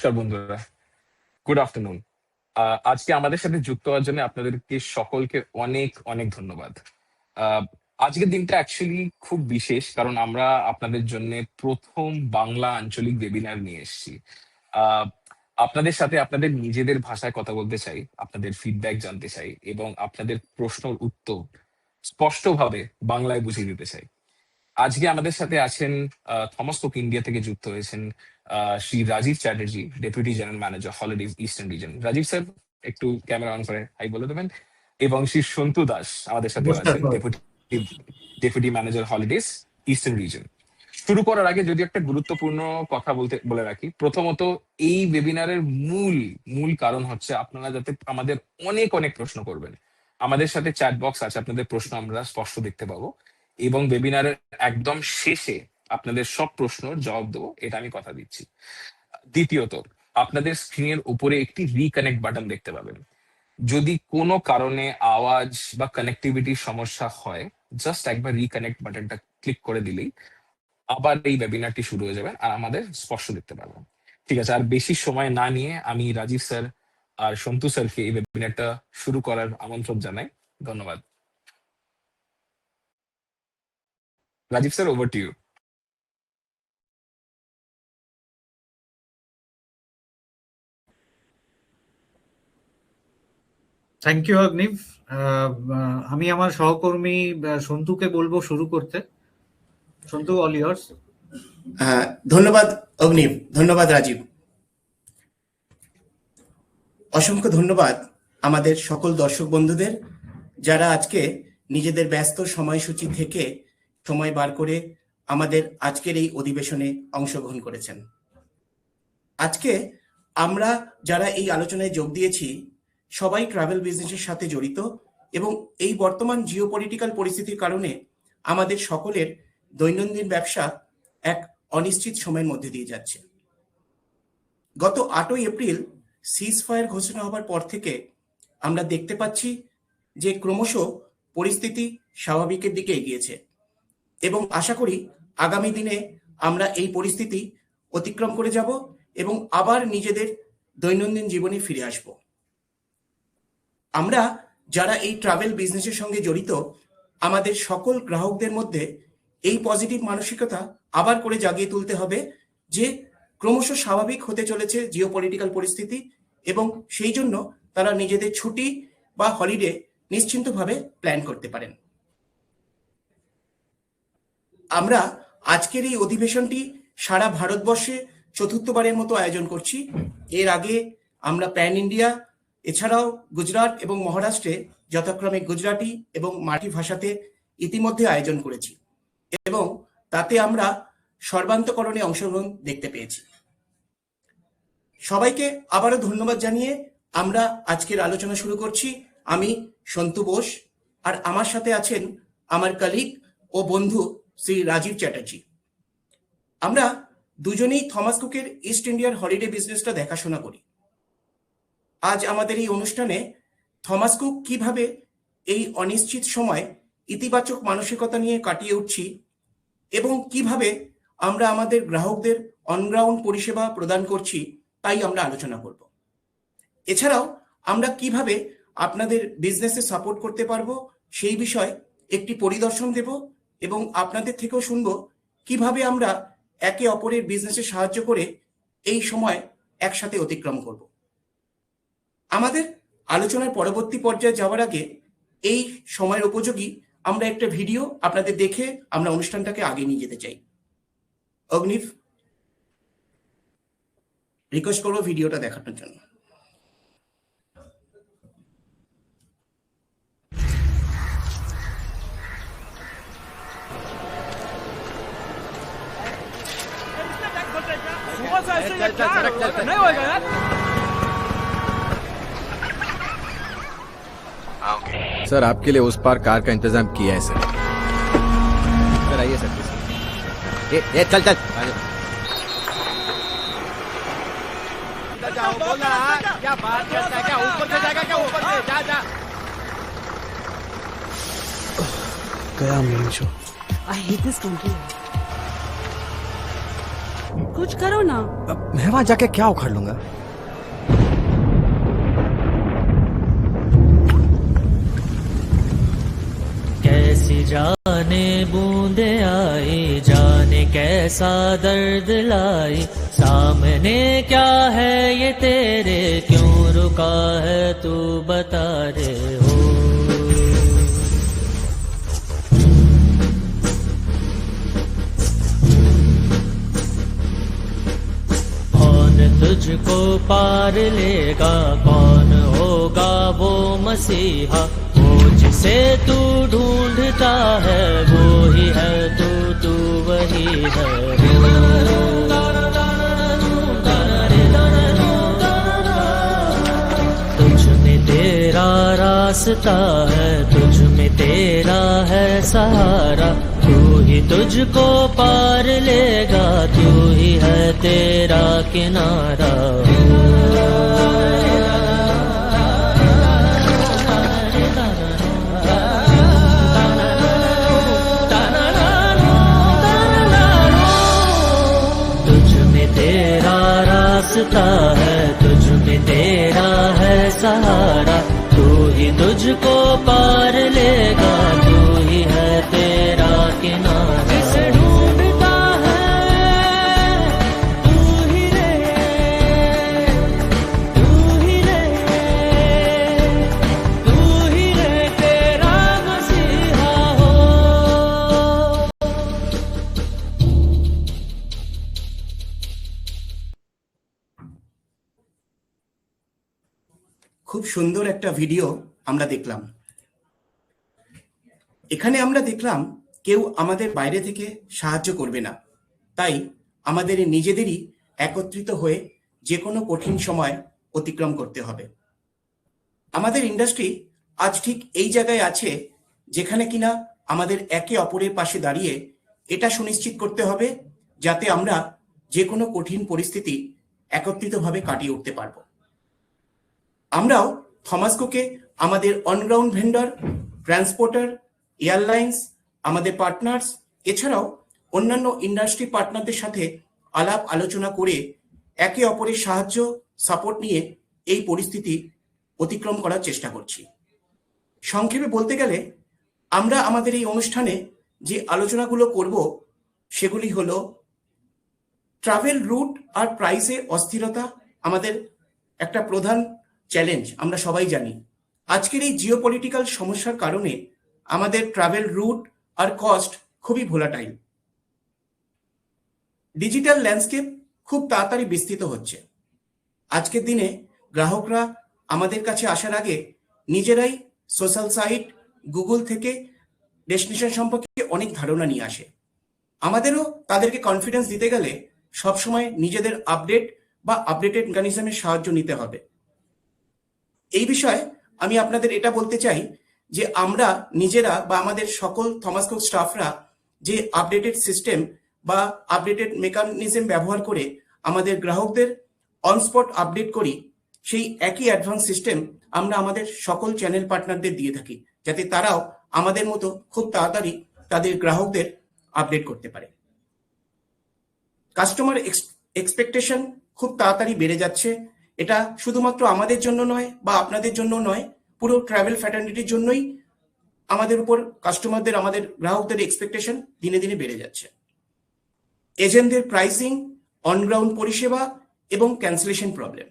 নমস্কার বন্ধুরা, good afternoon. আজকে আমাদের সাথে যুক্ত হওয়ার জন্য আপনাদেরকে সকলকে অনেক অনেক ধন্যবাদ। আহ, আজকের দিনটা অ্যাকচুয়ালি খুব বিশেষ, কারণ আমরা আপনাদের জন্য প্রথম বাংলা আঞ্চলিক ওয়েবিনার নিয়ে এসেছি। আহ, আপনাদের সাথে আপনাদের নিজেদের ভাষায় কথা বলতে চাই, আপনাদের ফিডব্যাক জানতে চাই এবং আপনাদের প্রশ্নের উত্তর স্পষ্টভাবে বাংলায় বুঝিয়ে দিতে চাই। আজকে আমাদের সাথে আছেন থমাস কুক ইন্ডিয়া থেকে যুক্ত হয়েছেন Shri Rajib Chatterjee, deputy general manager holidays eastern region. Rajib sir একটু ক্যামেরা অন করে হাই বলে দেবেন। এবং শ্রী সন্তু দাস আমাদের সাথে আছেন, deputy manager holidays eastern region. শুরু করার আগে যদি একটা গুরুত্বপূর্ণ কথা বলে রাখি, প্রথমত এই ওয়েবিনারের মূল মূল কারণ হচ্ছে আপনারা যাতে আমাদের অনেক অনেক প্রশ্ন করবেন। আমাদের সাথে চ্যাট বক্স আছে, আপনাদের প্রশ্ন আমরা স্পষ্ট দেখতে পাবো এবং ওয়েবিনারের একদম শেষে আপনাদের সব প্রশ্নের জবাব দেবো, এটা আমি কথা দিচ্ছি। দ্বিতীয়ত, আপনাদের স্ক্রিনের উপরে একটি রিকানেক্ট বাটন দেখতে পাবেন। যদি কোনো কারণে আওয়াজ বা কানেক্টিভিটির সমস্যা হয়, জাস্ট একবার রিকানেক্ট বাটনটা ক্লিক করে দিলেই আবার এই ওয়েবিনারটি শুরু হয়ে যাবে আর আমাদের স্পষ্ট দেখতে পারবেন। ঠিক আছে, আর বেশি সময় না নিয়ে আমি রাজীব স্যার আর সন্তু স্যারকে এই ওয়েবিনারটা শুরু করার আমন্ত্রণ জানাই। ধন্যবাদ। Rajib sir, over to you. Thank you Agniv. আমি আমার সহকর্মী সন্তুকে বলবো শুরু করতে। Santu, all yours. ধন্যবাদ অগ্নিব, ধন্যবাদ রাজীব। অসংখ্য ধন্যবাদ আমাদের সকল দর্শক বন্ধুদের, যারা আজকে নিজেদের ব্যস্ত সময়সূচি থেকে সময় বার করে আমাদের আজকের এই অধিবেশনে অংশগ্রহণ করেছেন। আজকে আমরা যারা এই আলোচনায় যোগ দিয়েছি সবাই ট্রাভেল বিজনেসের সাথে জড়িত এবং এই বর্তমান জিওপলিটিক্যাল পরিস্থিতির কারণে আমাদের সকলের দৈনন্দিন ব্যবসা এক অনিশ্চিত সময়ের মধ্যে দিয়ে যাচ্ছে। গত 8ই এপ্রিল সিজ ফায়ার ঘোষণা হবার পর থেকে আমরা দেখতে পাচ্ছি যে ক্রমশ পরিস্থিতি স্বাভাবিকের দিকে এগিয়েছে এবং আশা করি আগামী দিনে আমরা এই পরিস্থিতি অতিক্রম করে যাব এবং আবার নিজেদের দৈনন্দিন জীবনে ফিরে আসব। আমরা যারা এই ট্রাভেল বিজনেসের সঙ্গে জড়িত, আমাদের সকল গ্রাহকদের মধ্যে এই পজিটিভ মানসিকতা আবার করে জাগিয়ে তুলতে হবে যে ক্রমশ স্বাভাবিক হতে চলেছে জিওপলিটিক্যাল পরিস্থিতি এবং সেই জন্য তারা নিজেদের ছুটি বা হলিডে নিশ্চিন্তভাবে প্ল্যান করতে পারেন। আমরা আজকের এই অধিবেশনটি সারা ভারতবর্ষে চতুর্থবারের মতো আয়োজন করছি। এর আগে আমরা প্যান ইন্ডিয়া, এছাড়াও গুজরাট এবং মহারাষ্ট্রে যথাক্রমে গুজরাটি এবং মারাঠি ভাষাতে ইতিমধ্যে আয়োজন করেছি এবং তাতে আমরা সর্বান্তকরণে অংশগ্রহণ দেখতে পেয়েছি। সবাইকে আবারও ধন্যবাদ জানিয়ে আমরা আজকের আলোচনা শুরু করছি। আমি সন্তু বোস, আর আমার সাথে আছেন আমার কলিগ ও বন্ধু শ্রী রাজীব চ্যাটার্জি। আমরা দুজনেই থমাস কুকের ইস্ট ইন্ডিয়ার হলিডে বিজনেসটা দেখাশোনা করি। আজ আমাদের এই অনুষ্ঠানে থমাস কুক কিভাবে এই অনিশ্চিত সময় ইতিবাচক মানসিকতা নিয়ে কাটিয়ে উঠছি এবং কিভাবে আমরা আমাদের গ্রাহকদের অনগ্রাউন্ড পরিষেবা প্রদান করছি তাই আমরা আলোচনা করব। এছাড়াও আমরা কিভাবে আপনাদের বিজনেসে সাপোর্ট করতে পারবো সেই বিষয়ে একটি পরিদর্শন দেব এবং আপনাদের থেকেও শুনব কিভাবে আমরা একে অপরের বিজনেসে সাহায্য করে এই সময় একসাথে অতিক্রম করব। আমাদের আলোচনার পরবর্তী পর্যায়ে যাওয়ার আগে এই সময়ের উপযোগী আমরা একটা ভিডিও আপনাদের দেখে আমরা অনুষ্ঠানটাকে আগে নিয়ে যেতে চাই। অগ্নিব, রিকোয়েস্ট করবো ভিডিওটা দেখানোর জন্য। सर, आपके लिए उस पार कार का इंतजाम किया है सर। सर आइए सर। ये चल चल जाओ, बोला क्या बात करता है, क्या ऊपर से जाएगा, क्या ऊपर से जा जा। गया मेरी जो I hate this country. कुछ करो ना। मैं वहां जाके क्या उखाड़ लूंगा? कैसी जाने बूंदे आई, जाने कैसा दर्द लाई, सामने क्या है ये तेरे, क्यों रुका है तू बता रे हो। कौन तुझको पार लेगा, कौन होगा वो मसीहा, वो जिसे तू ढूंढता है, वो ही है तू वही है। तुझ में तेरा रास्ता है, तुझ में तेरा है सहारा, तू ही तुझको पार लेगा, तू ही है तेरा किनारा। तुझ में तेरा रास्ता है, तुझ में तेरा है सहारा, तू ही तुझको पार लेगा, तू ही है तेरा किनारा। जिसे ढूंढता है तू ही रे, तू ही रे, तू ही रे तेरा मसीहा हो। খুব সুন্দর একটা ভিডিও আমরা দেখলাম। এখানে আমরা দেখলাম কেউ আমাদের বাইরে থেকে সাহায্য করবে না, তাই আমাদের নিজেদেরই একত্রিত হয়ে যে কোনো কঠিন সময় অতিক্রম করতে হবে। আমাদের ইন্ডাস্ট্রি আজ ঠিক এই জায়গায় আছে যেখানে কিনা আমাদের একে অপরের পাশে দাঁড়িয়ে এটা সুনিশ্চিত করতে হবে যাতে আমরা যে কোনো কঠিন পরিস্থিতি একত্রিতভাবে কাটিয়ে উঠতে পারবো। আমরাও থমাসকোকে আমাদের অনগ্রাউন্ড ভেন্ডর, ট্রান্সপোর্টার, এয়ারলাইন্স, আমাদের পার্টনার্স, এছাড়াও অন্যান্য ইন্ডাস্ট্রি পার্টনারদের সাথে আলাপ আলোচনা করে একে অপরের সাহায্য, সাপোর্ট নিয়ে এই পরিস্থিতি অতিক্রম করার চেষ্টা করছি। সংক্ষেপে বলতে গেলে আমরা আমাদের এই অনুষ্ঠানে যে আলোচনাগুলো করব সেগুলি হলো ট্রাভেল রুট আর প্রাইসে অস্থিরতা আমাদের একটা প্রধান চ্যালেঞ্জ, আমরা সবাই জানি। আজকের এই জিওপলিটিক্যাল সমস্যার কারণে আমাদের ট্রাভেল রুট আর কস্ট খুবই ভোলাটাইল। ডিজিটাল ল্যান্ডস্কেপ খুব তাড়াতাড়ি বিস্তৃত হচ্ছে। আজকের দিনে গ্রাহকরা আমাদের কাছে আসার আগে নিজেরাই সোশ্যাল সাইট, গুগল থেকে ডেস্টিনেশন সম্পর্কে অনেক ধারণা নিয়ে আসে। আমাদেরও তাদেরকে কনফিডেন্স দিতে গেলে সবসময় নিজেদের আপডেট বা আপডেটেড মেকানিজমের সাহায্য নিতে হবে। এই বিষয়ে আমি আপনাদের এটা বলতে চাই যে আমরা নিজেরা বা আমাদের সকল থমাস কুক স্টাফরা যে আপডেটেড সিস্টেম বা আপডেটেড মেকানিজম ব্যবহার করে আমাদের গ্রাহকদের অনস্পট আপডেট করি, সেই একই অ্যাডভান্স সিস্টেম আমরা আমাদের সকল চ্যানেল পার্টনারদের দিয়ে থাকি, যাতে তারাও আমাদের মতো খুব তাড়াতাড়ি তাদের গ্রাহকদের আপডেট করতে পারে। কাস্টমার এক্সপেকটেশন খুব তাড়াতাড়ি বেড়ে যাচ্ছে। এটা শুধুমাত্র আমাদের জন্য নয় বা আপনাদের জন্য নয়, পুরো ট্রাভেল ফ্র্যাটার্নিটির জন্যই আমাদের উপর কাস্টমারদের, আমাদের গ্রাহকদের এক্সপেকটেশন দিনে দিনে বেড়ে যাচ্ছে। এজেন্টদের প্রাইসিং, অনগ্রাউন্ড পরিষেবা এবং ক্যান্সেলেশন প্রবলেম।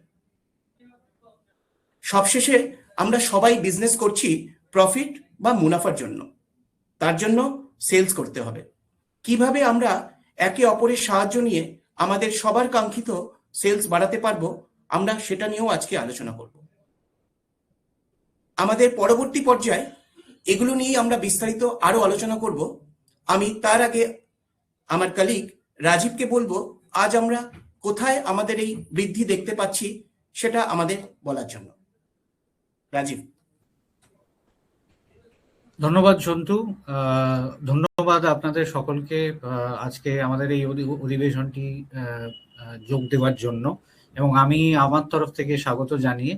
সবশেষে আমরা সবাই বিজনেস করছি প্রফিট বা মুনাফার জন্য, তার জন্য সেলস করতে হবে। কিভাবে আমরা একে অপরের সাহায্য নিয়ে আমাদের সবার কাঙ্ক্ষিত সেলস বাড়াতে পারবো, আমরা সেটা নিয়েও আজকে আলোচনা করব। আমাদের পরবর্তী পর্যায়ে এগুলো নিয়েই আমরা বিস্তারিত আরো আলোচনা করব। আমি তার আগে আমার কলিগ রাজীবকে বলবো আজ আমরা কোথায় আমাদের এই বৃদ্ধি দেখতে পাচ্ছি সেটা আমাদের বলার জন্য। রাজীব। ধন্যবাদ সন্তু, ধন্যবাদ আপনাদের সকলকে আজকে আমাদের এই অধিবেশনটি যোগ দেওয়ার জন্য, এবং আমি আমার তরফ থেকে স্বাগত জানিয়ে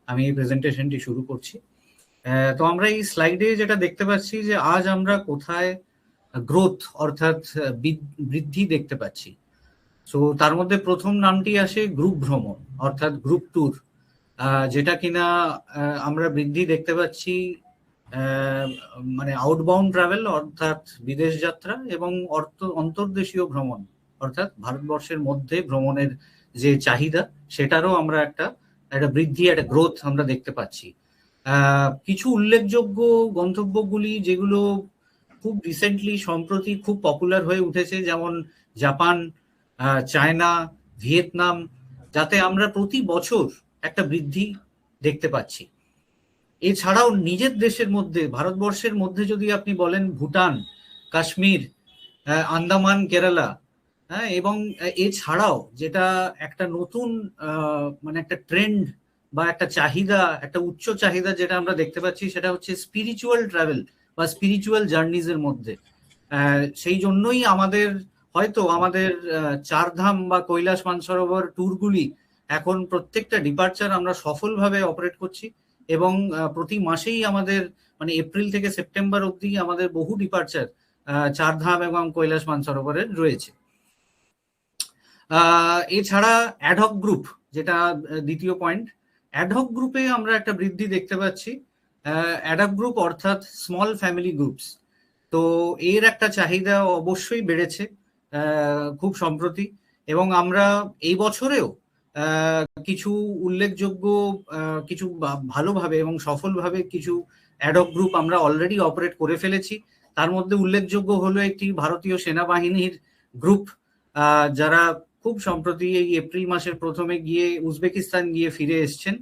আমি এই প্রেজেন্টেশনটি শুরু করছি। তো আমরা এই স্লাইডে যেটা দেখতে পাচ্ছি যে আজ আমরা কোথায় গ্রোথ অর্থাৎ বৃদ্ধি দেখতে পাচ্ছি। সো তার মধ্যে প্রথম নামটি আসে গ্রুপ ভ্রমণ অর্থাৎ গ্রুপ ট্যুর, যেটা কিনা আমরা বৃদ্ধি দেখতে পাচ্ছি মানে আউটবাউন্ড ট্রাভেল অর্থাৎ বিদেশ যাত্রা এবং অন্তর্দেশীয় ভ্রমণ অর্থাৎ ভারতবর্ষের মধ্যে ভ্রমণের যে চাহিদা সেটারও আমরা একটা বৃদ্ধি, একটা গ্রোথ আমরা দেখতে পাচ্ছি। কিছু উল্লেখযোগ্য গন্তব্যগুলি যেগুলো খুব রিসেন্টলি সম্প্রতি খুব পপুলার হয়ে উঠেছে, যেমন জাপান, চায়না, ভিয়েতনাম, যাতে আমরা প্রতি বছর একটা বৃদ্ধি দেখতে পাচ্ছি। এছাড়াও নিজের দেশের মধ্যে, ভারতবর্ষের মধ্যে যদি আপনি বলেন ভুটান, কাশ্মীর, আন্দামান, কেরালা, হ্যাঁ, এবং এছাড়াও যেটা একটা নতুন মানে একটা ট্রেন্ড বা একটা চাহিদা, একটা উচ্চ চাহিদা যেটা আমরা দেখতে পাচ্ছি, সেটা হচ্ছে স্পিরিচুয়াল ট্রাভেল বা স্পিরিচুয়াল জার্নিজ এর মধ্যে। সেই জন্যই আমাদের হয়তো আমাদের চারধাম বা কৈলাস মানসরোবর ট্যুরগুলি এখন প্রত্যেকটা ডিপার্চার আমরা সফলভাবে অপারেট করছি এবং প্রতি মাসেই আমাদের মানে এপ্রিল থেকে সেপ্টেম্বর অবধি আমাদের বহু ডিপার্চার চারধাম এবং কৈলাস মানসরোবরের রয়েছে। এছাড়া অ্যাডহক গ্রুপ, যেটা দ্বিতীয় পয়েন্ট, অ্যাডহক গ্রুপে আমরা একটা বৃদ্ধি দেখতে পাচ্ছি। অ্যাডহক গ্রুপ অর্থাৎ স্মল ফ্যামিলি গ্রুপস, তো এর একটা চাহিদা অবশ্যই বেড়েছে খুব সম্প্রতি, এবং আমরা এই বছরেও কিছু উল্লেখযোগ্য কিছু ভালোভাবে এবং সফলভাবে কিছু অ্যাডহক গ্রুপ আমরা অলরেডি অপারেট করে ফেলেছি। তার মধ্যে উল্লেখযোগ্য হলো একটি ভারতীয় সেনাবাহিনীর গ্রুপ, যারা খুব সম্প্রতি এই এপ্রিল মাসের প্রথমে গিয়ে উজবেকিস্তান গিয়ে ফিরে এসছেন,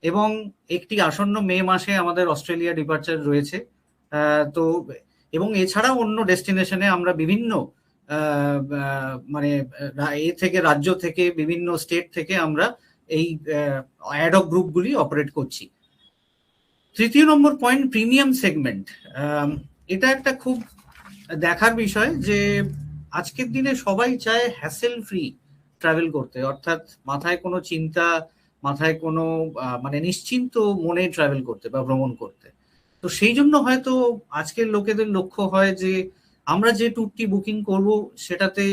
এবং একটি আসন্ন মে মাসে আমাদের অস্ট্রেলিয়া ডিপার্চার রয়েছে। তো এবং এছাড়াও অন্য ডেস্টিনেশনে আমরা বিভিন্ন মানে এ থেকে রাজ্য থেকে বিভিন্ন স্টেট থেকে আমরা এই অ্যাডহক গ্রুপগুলি অপারেট করছি। তৃতীয় নম্বর পয়েন্ট, প্রিমিয়াম সেগমেন্ট। এটা একটা খুব দেখার বিষয় যে আজকের দিনে সবাই চায় হ্যাসেল ফ্রি ট্রাভেল করতে, অর্থাৎ মাথায় কোনো চিন্তা, মাথায় কোনো মানে নিশ্চিন্ত মনে ট্রাভেল করতে বা ভ্রমণ করতে। তো সেই জন্য হয়তো আজকের লোকেদের লক্ষ্য হয় যে আমরা যে ট্যুরটি বুকিং করব সেটাতে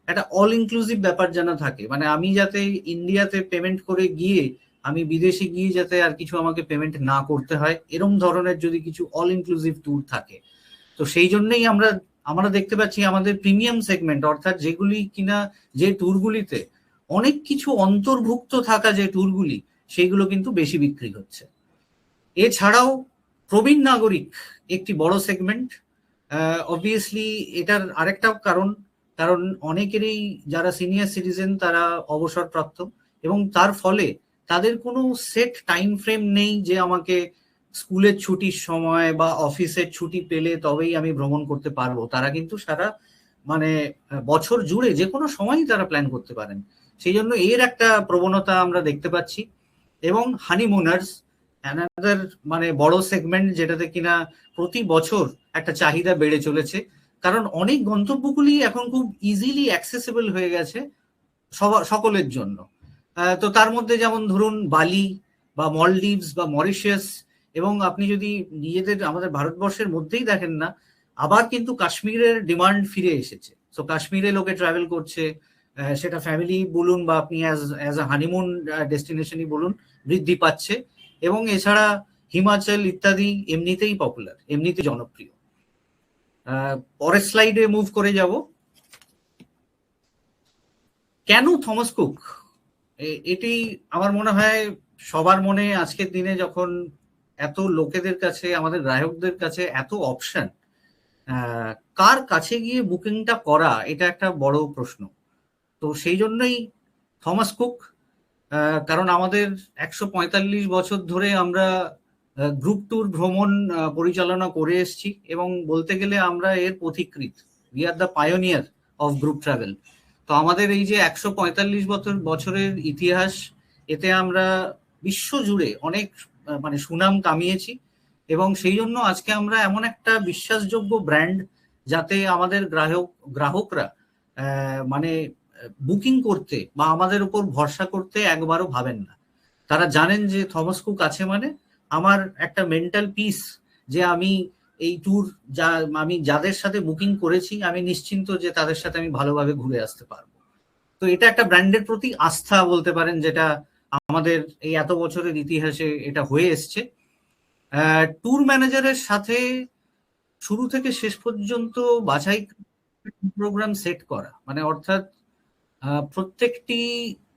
একটা অল ইনক্লুসিভ ব্যাপার যেন থাকে, মানে আমি যাতে ইন্ডিয়াতে পেমেন্ট করে গিয়ে আমি বিদেশে গিয়ে যাতে আর কিছু আমাকে পেমেন্ট না করতে হয়, এরকম ধরনের যদি কিছু অল ইনক্লুসিভ ট্যুর থাকে। তো সেই জন্যই আমরা দেখতে পাচ্ছি আমাদের প্রিমিয়াম সেগমেন্ট অর্থাৎ যেগুলি কিনা যে ট্যুরগুলিতে অনেক কিছু অন্তর্ভুক্ত থাকা যে ট্যুরগুলি, সেইগুলো কিন্তু বেশি বিক্রি হচ্ছে। এছাড়াও প্রবীণ নাগরিক একটি বড় সেগমেন্ট। অবভিয়াসলি এটার আরেকটাও কারণ অনেকেরই যারা সিনিয়র সিটিজেন তারা অবসরপ্রাপ্ত, এবং তার ফলে তাদের কোনো সেট টাইম ফ্রেম নেই যে আমাকে স্কুলের ছুটির সময় বা অফিসের ছুটি পেলে তবেই আমি ভ্রমণ করতে পারবো। তারা কিন্তু সারা মানে বছর জুড়ে যে কোনো সময়ই তারা প্ল্যান করতে পারেন। সেই জন্য এর একটা প্রবণতা আমরা দেখতে পাচ্ছি। এবং হানিমুনার্স অ্যানাদার মানে বড় সেগমেন্ট, যেটাতে কিনা প্রতি বছর একটা চাহিদা বেড়ে চলেছে, কারণ অনেক গন্তব্যগুলি এখন খুব ইজিলি অ্যাক্সেসিবল হয়ে গেছে সকলের জন্য। তো তার মধ্যে যেমন ধরুন বালি বা মলডিভস বা মরিশাস, এবং আপনি যদি নিজেদের আমাদের ভারতবর্ষের মধ্যেই দেখেন না, আবার কিন্তু কাশ্মীরের ডিমান্ড ফিরে এসেছে। তো কাশ্মীরে লোকে ট্রাভেল করছে, সেটা ফ্যামিলি বলুন বা আপনি অ্যাজ আ হানিমুন ডেস্টিনেশনই বলুন, বৃদ্ধি পাচ্ছে। এবং এছাড়া হিমাচল ইত্যাদি এমনিতেই পপুলার, এমনিতে জনপ্রিয়। পরের স্লাইডে মুভ করে যাব। কেন থমাস কুক? এটি আমার মনে হয় সবার মনে আজকের দিনে, যখন এত লোকেদের কাছে, আমাদের গ্রাহকদের কাছে এত অপশন, কার কাছে গিয়ে বুকিংটা করা, এটা একটা বড় প্রশ্ন। তো সেই জন্যই থমাস কুক, কারণ আমাদের 145 বছর ধরে আমরা গ্রুপ ট্যুর ভ্রমণ পরিচালনা করে এসেছি, এবং বলতে গেলে আমরা এর পথিকৃৎ। We are the pioneer of group travel. তো আমাদের এই যে 145 বছরের ইতিহাস, এতে আমরা বিশ্বজুড়ে অনেক মানে সুনাম কামিয়েছি, এবং সেই জন্য আজকে আমরা এমন একটা বিশ্বাসযোগ্য ব্র্যান্ড, যাতে আমাদের গ্রাহকরা মানে বুকিং করতে বা আমাদের উপর ভরসা করতে একবারও ভাবেন না। তারা জানেন যে থমাস কুক আছে মানে আমার একটা মেন্টাল পিস, যে আমি এই ট্যুর আমি যাদের সাথে বুকিং করেছি আমি নিশ্চিন্ত যে তাদের সাথে আমি ভালোভাবে ঘুরে আসতে পারবো। তো তো এটা একটা ব্র্যান্ডের প্রতি আস্থা বলতে পারেন, যেটা আমাদের এই এত বছরের ইতিহাসে এটা হয়ে এসছে। ট্যুর ম্যানেজারের সাথে শুরু থেকে শেষ পর্যন্ত বাছাই প্রোগ্রাম সেট করা, মানে অর্থাৎ প্রত্যেকটি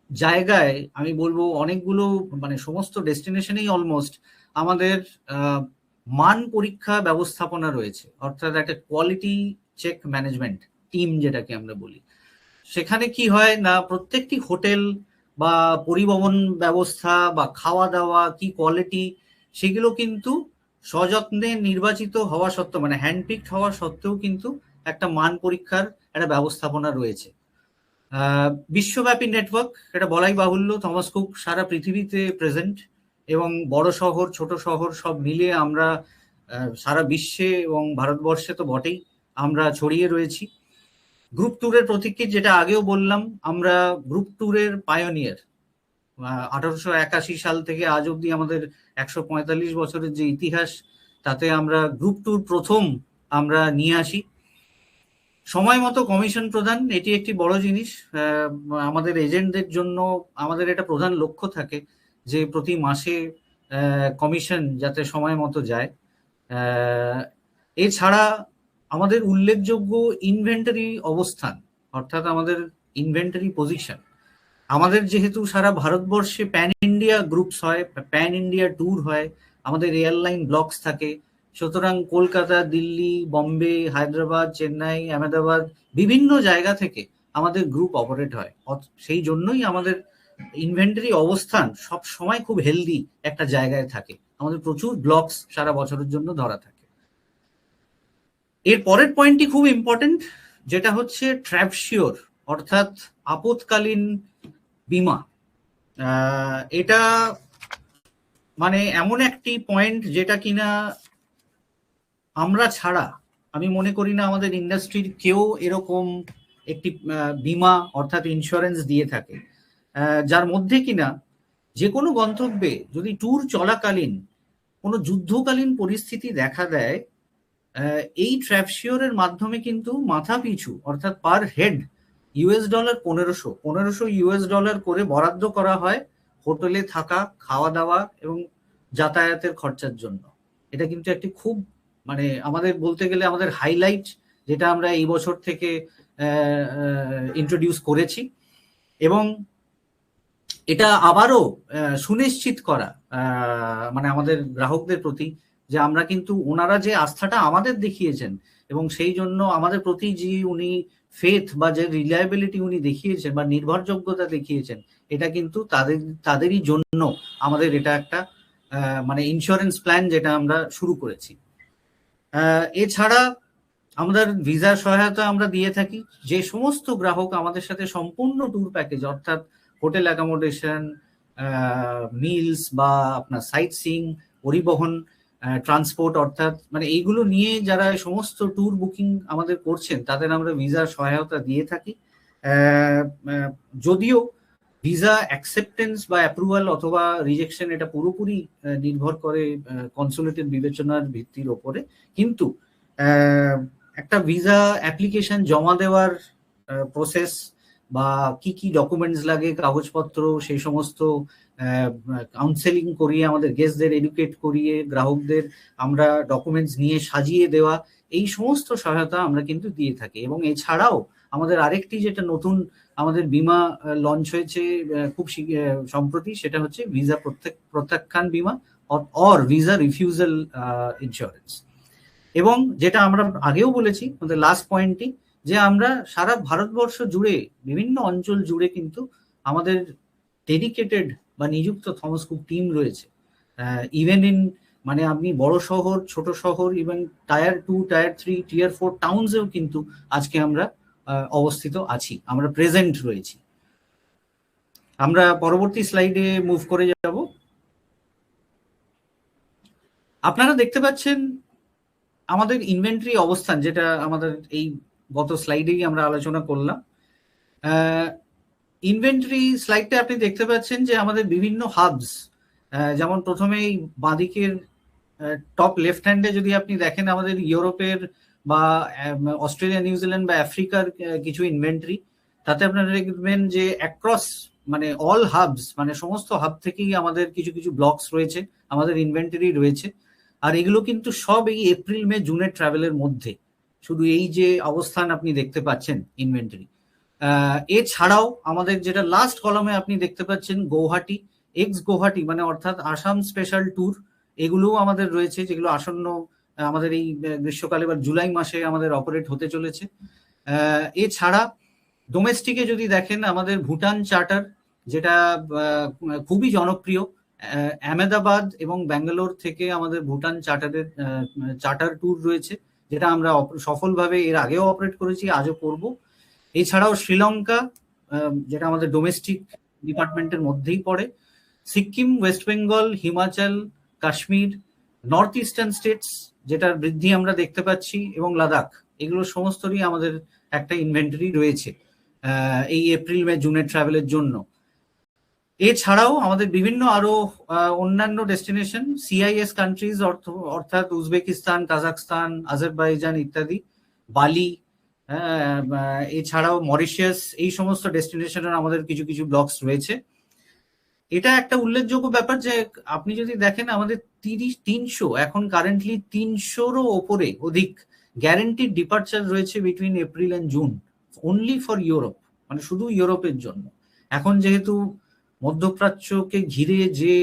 জায়গায় আমি বলবো অনেকগুলো, মানে সমস্ত ডেস্টিনেশনেই অলমোস্ট আমাদের মান পরীক্ষা ব্যবস্থাপনা রয়েছে, অর্থাৎ একটা কোয়ালিটি চেক ম্যানেজমেন্ট টিম যেটাকে আমরা বলি। সেখানে কি হয় না, প্রত্যেকটি হোটেল বা পরিবহন ব্যবস্থা বা খাওয়া দাওয়া কি কোয়ালিটি, সেগুলো কিন্তু সযত্নে নির্বাচিত হওয়া সত্ত্বেও, মানে হ্যান্ডপিকড হওয়া সত্ত্বেও কিন্তু একটা মান পরীক্ষার একটা ব্যবস্থাপনা রয়েছে। বিশ্বব্যাপী নেটওয়ার্ক, এটা বলাই বাহুল্য, থমাস কুক সারা পৃথিবীতে প্রেজেন্ট, এবং বড় শহর ছোট শহর সব মিলিয়ে আমরা সারা বিশ্বে এবং ভারতবর্ষে তো বটেই আমরা ছড়িয়ে রয়েছি। গ্রুপ ট্যুরের প্রতীক্ষিত, যেটা আগেও বললাম, আমরা গ্রুপ ট্যুরের পায়োনিয়ার। 1881 সাল থেকে আজ অব্দি আমাদের 145 বছরের যে ইতিহাস, তাতে আমরা গ্রুপ ট্যুর প্রথম আমরা নিয়ে আসি। সময় মতো কমিশন প্রদান, এটি একটি বড় জিনিস। আমাদের এজেন্টদের জন্য আমাদের এটা প্রধান লক্ষ্য থাকে যে প্রতি মাসে কমিশন যাতে সময় মতো যায়। এছাড়া আমাদের উল্লেখযোগ্য ইনভেন্টারি অবস্থান, অর্থাৎ আমাদের ইনভেন্টারি পজিশন। আমাদের যেহেতু সারা ভারতবর্ষে প্যান ইন্ডিয়া গ্রুপস হয়, প্যান ইন্ডিয়া ট্যুর হয়, আমাদের এয়ারলাইন ব্লকস থাকে, সুতরাং কলকাতা, দিল্লি, বম্বে, হায়দ্রাবাদ, চেন্নাই, আহমেদাবাদ, বিভিন্ন জায়গা থেকে আমাদের গ্রুপ অপারেট হয়। সেই জন্যই আমাদের ইনভেন্টারি অবস্থান সব সময় খুব হেলদি একটা জায়গায় থাকে, আমাদের প্রচুর ব্লকস সারা বছরের জন্য ধরা থাকে। এর পরের পয়েন্টটি খুব ইম্পর্টেন্ট, যেটা হচ্ছে ট্র্যাভশিওর, অর্থাৎ আপৎকালীন বিমা। এটা মানে এমন একটি পয়েন্ট যেটা কিনা আমরা ছাড়া আমি মনে করি না আমাদের ইন্ডাস্ট্রির কেউ এরকম একটি বিমা অর্থাৎ ইন্স্যুরেন্স দিয়ে থাকে, যার মধ্যে কিনা যে কোনো গন্তব্যে যদি ট্যুর চলাকালীন কোনো যুদ্ধকালীন পরিস্থিতি দেখা দেয়, এই ট্র্যাভশিওরের মাধ্যমে কিন্তু মাথা পিছু অর্থাৎ পার হেড $1500 $1500 করে বরাদ্দ করা হয় হোটেলে থাকা, খাওয়া দাওয়া এবং যাতায়াতের খরচার জন্য। এটা কিন্তু একটি খুব, মানে আমাদের বলতে গেলে আমাদের হাইলাইট, যেটা আমরা এই বছর থেকে ইন্ট্রোডিউস করেছি। এবং এটা আবারও সুনিশ্চিত করা মানে আমাদের গ্রাহকদের প্রতি, যে আমরা কিন্তু ওনারা যে আস্থাটা আমাদের দেখিয়েছেন এবং সেই জন্য আমাদের প্রতি যে উনি ফেথ বা যে রিলায়েবিলিটি উনি দেখিয়েছেন বা নির্ভরযোগ্যতা দেখিয়েছেন, এটা কিন্তু তাদেরই জন্য আমাদের এটা একটা মানে ইন্স্যুরেন্স প্ল্যান যেটা আমরা শুরু করেছি। এছাড়া আমাদের ভিসা সহায়তা আমরা দিয়ে থাকি। যে সমস্ত গ্রাহক আমাদের সাথে সম্পূর্ণ ট্যুর প্যাকেজ অর্থাৎ হোটেল অ্যাকোমোডেশন, মিলস বা আপনার সাইট সিইং, পরিবহন, ট্রান্সপোর্ট, অর্থাৎ মানে এইগুলো নিয়ে যারা সমস্ত ট্যুর বুকিং আমাদের করছেন তাদের আমরা ভিসার সহায়তা দিয়ে থাকি। যদিও ভিসা অ্যাকসেপ্টেন্স বা অ্যাপ্রুভাল অথবা রিজেকশন এটা পুরোপুরি নির্ভর করে কনসুলেটের বিবেচনার ভিত্তির ওপরে, কিন্তু একটা ভিসা অ্যাপ্লিকেশন জমা দেওয়ার প্রসেস বা কি কি ডকুমেন্টস লাগে, কাগজপত্র, সেই সমস্ত কাউন্সেলিং করিয়ে আমাদের গেস্টদের এডুকেট করিয়ে গ্রাহকদের আমরা ডকুমেন্টস নিয়ে সাজিয়ে দেওয়া, এই সমস্ত সহায়তা আমরা কিন্তু দিয়ে থাকি। এবং এছাড়াও আমাদের আরেকটি যেটা নতুন আমাদের বিমা লঞ্চ হয়েছে খুব সম্প্রতি, সেটা হচ্ছে ভিসা প্রত্যাখ্যান বিমা অর ভিসা রিফিউজাল ইন্স্যুরেন্স। এবং যেটা আমরা আগেও বলেছি আমাদের লাস্ট পয়েন্টটি, যে আমরা সারা ভারতবর্ষ জুড়ে বিভিন্ন অঞ্চল জুড়ে কিন্তু আমাদের ডেডিকেটেড বা নিযুক্ত থমাস কুক টিম রয়েছে। ইভেন ইন মানে আপনি বড় শহর, ছোট শহর, ইভেন টায়ার 2, টায়ার 3, টিয়ার 4 টাউনসেও কিন্তু আজকে আমরা অবস্থিত আছি, আমরা প্রেজেন্ট রয়েছি। আমরা পরবর্তী স্লাইডে মুভ করে যাব। আপনারা দেখতে পাচ্ছেন আমাদের ইনভেন্টরি অবস্থান, যেটা আমাদের এই গত স্লাইডেই আমরা আলোচনা করলাম। ইনভেন্টরি স্লাইডটা আপনি দেখতে পাচ্ছেন যে আমাদের বিভিন্ন হাবস, যেমন প্রথমেই বাঁদিকের টপ লেফট হ্যান্ডে যদি আপনি দেখেন আমাদের ইউরোপের বা অস্ট্রেলিয়া, নিউজিল্যান্ড বা আফ্রিকার কিছু ইনভেন্টরি, তাতে আপনারা দেখবেন যে অ্যাক্রস মানে অল হাবস, মানে সমস্ত হাব থেকেই আমাদের কিছু কিছু ব্লকস রয়েছে, আমাদের ইনভেন্টরি রয়েছে। আর এগুলো কিন্তু সব এই এপ্রিল মে জুনের ট্রাভেলের মধ্যে, শুধু এই যে অবস্থান আপনি দেখতে পাচ্ছেন ইনভেন্টরি। এছাড়াও আমাদের যেটা লাস্ট কলামে আপনি দেখতে পাচ্ছেন গৌহাটি, এক্স গৌহাটি মানে অর্থাৎ আসাম স্পেশাল ট্যুর, এগুলোও আমাদের রয়েছে, যেগুলো আসন্ন আমাদের এই গ্রীষ্মকালে বা জুলাই মাসে আমাদের অপারেট হতে চলেছে। এছাড়া ডোমেস্টিকে যদি দেখেন, আমাদের ভুটান চার্টার, যেটা খুবই জনপ্রিয়, আহমেদাবাদ এবং ব্যাঙ্গালোর থেকে আমাদের ভুটান চার্টার ট্যুর রয়েছে, যেটা আমরা সফলভাবে এর আগেও অপারেট করেছি, আজও করব। এছাড়াও শ্রীলঙ্কা, যেটা আমাদের ডোমেস্টিক ডিপার্টমেন্টের মধ্যেই পড়ে, Sikkim, West Bengal, Himachal, Kashmir, north eastern states, যেটার বৃদ্ধি আমরা দেখতে পাচ্ছি, এবং লাদাখ, এগুলো সমস্তরই আমাদের একটা ইনভেন্টরি রয়েছে এই এপ্রিল মে জুনের ট্রাভেলের জন্য। এছাড়াও আমাদের বিভিন্ন আরো অন্যান্য ডেস্টিনেশন, সিআইএস কান্ট্রিজ অর্থাৎ উজবেকিস্তান, কাজাকস্তান, আজারবাইজান ইত্যাদি, বালি, এছাড়াও মরিশাস, এই সমস্ত ডেস্টিনেশনের আমাদের কিছু কিছু ব্লকস রয়েছে। এটা একটা উল্লেখযোগ্য ব্যাপার যে আপনি যদি দেখেন, আমাদের 300 এখন কারেন্টলি 300-রও ওপরে অধিক গ্যারেন্টিড ডিপার্চার রয়েছে between April and June, only for Europe, মানে শুধু ইউরোপের জন্য। এখন যেহেতু মধ্যপ্রাচ্যকে ঘিরে যে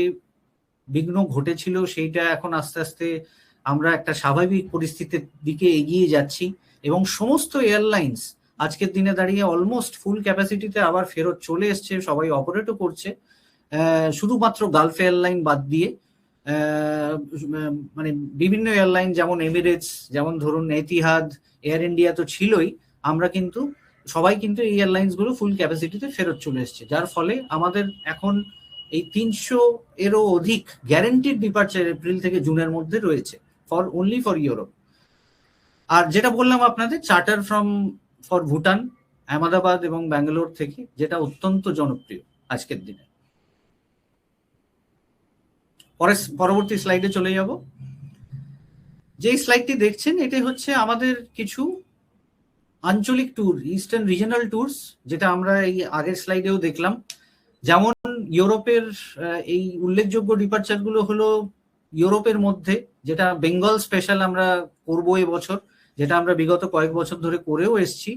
বিঘ্ন ঘটেছিল, সেইটা এখন আস্তে আস্তে আমরা একটা স্বাভাবিক পরিস্থিতির দিকে এগিয়ে যাচ্ছি, এবং সমস্ত এয়ারলাইন্স আজকের দিনে দাঁড়িয়ে অলমোস্ট ফুল ক্যাপাসিটিতে আবার ফেরত চলে এসছে, সবাই অপারেটও করছে, শুধুমাত্র গালফ এয়ারলাইন বাদ দিয়ে। মানে বিভিন্ন এয়ারলাইন যেমন এমিরেটস, যেমন ধরুন এতিহাদ, এয়ার ইন্ডিয়া তো ছিলই, আমরা কিন্তু সবাই কিন্তু এই এয়ারলাইন্স গুলো ফুল ক্যাপাসিটিতে ফেরত চলে এসছে, যার ফলে আমাদের এখন এই 300-এরও অধিক গ্যারেন্টিড ডিপার্চার এপ্রিল থেকে জুনের মধ্যে রয়েছে অনলি ফর ইউরোপ। আর যেটা বললাম আপনাদের, চার্টার ফর ভুটান, আহমেদাবাদ এবং ব্যাঙ্গালোর থেকে, যেটা অত্যন্ত জনপ্রিয় আজকের দিনে। পরবর্তী স্লাইডে চলে যাব। যে স্লাইডটি দেখছেন, এটাই হচ্ছে আমাদের কিছু আঞ্চলিক ট্যুর, ইস্টার্ন রিজনাল ট্যুরস, যেটা আমরা এই আগের স্লাইডেও দেখলাম। যেমন ইউরোপের এই উল্লেখযোগ্য ডিপার্চার গুলো হলো ইউরোপের মধ্যে, যেটা বেঙ্গল স্পেশাল আমরা করবো এবছর, যেটা আমরা বিগত কয়েক বছর ধরে করেও এসছি।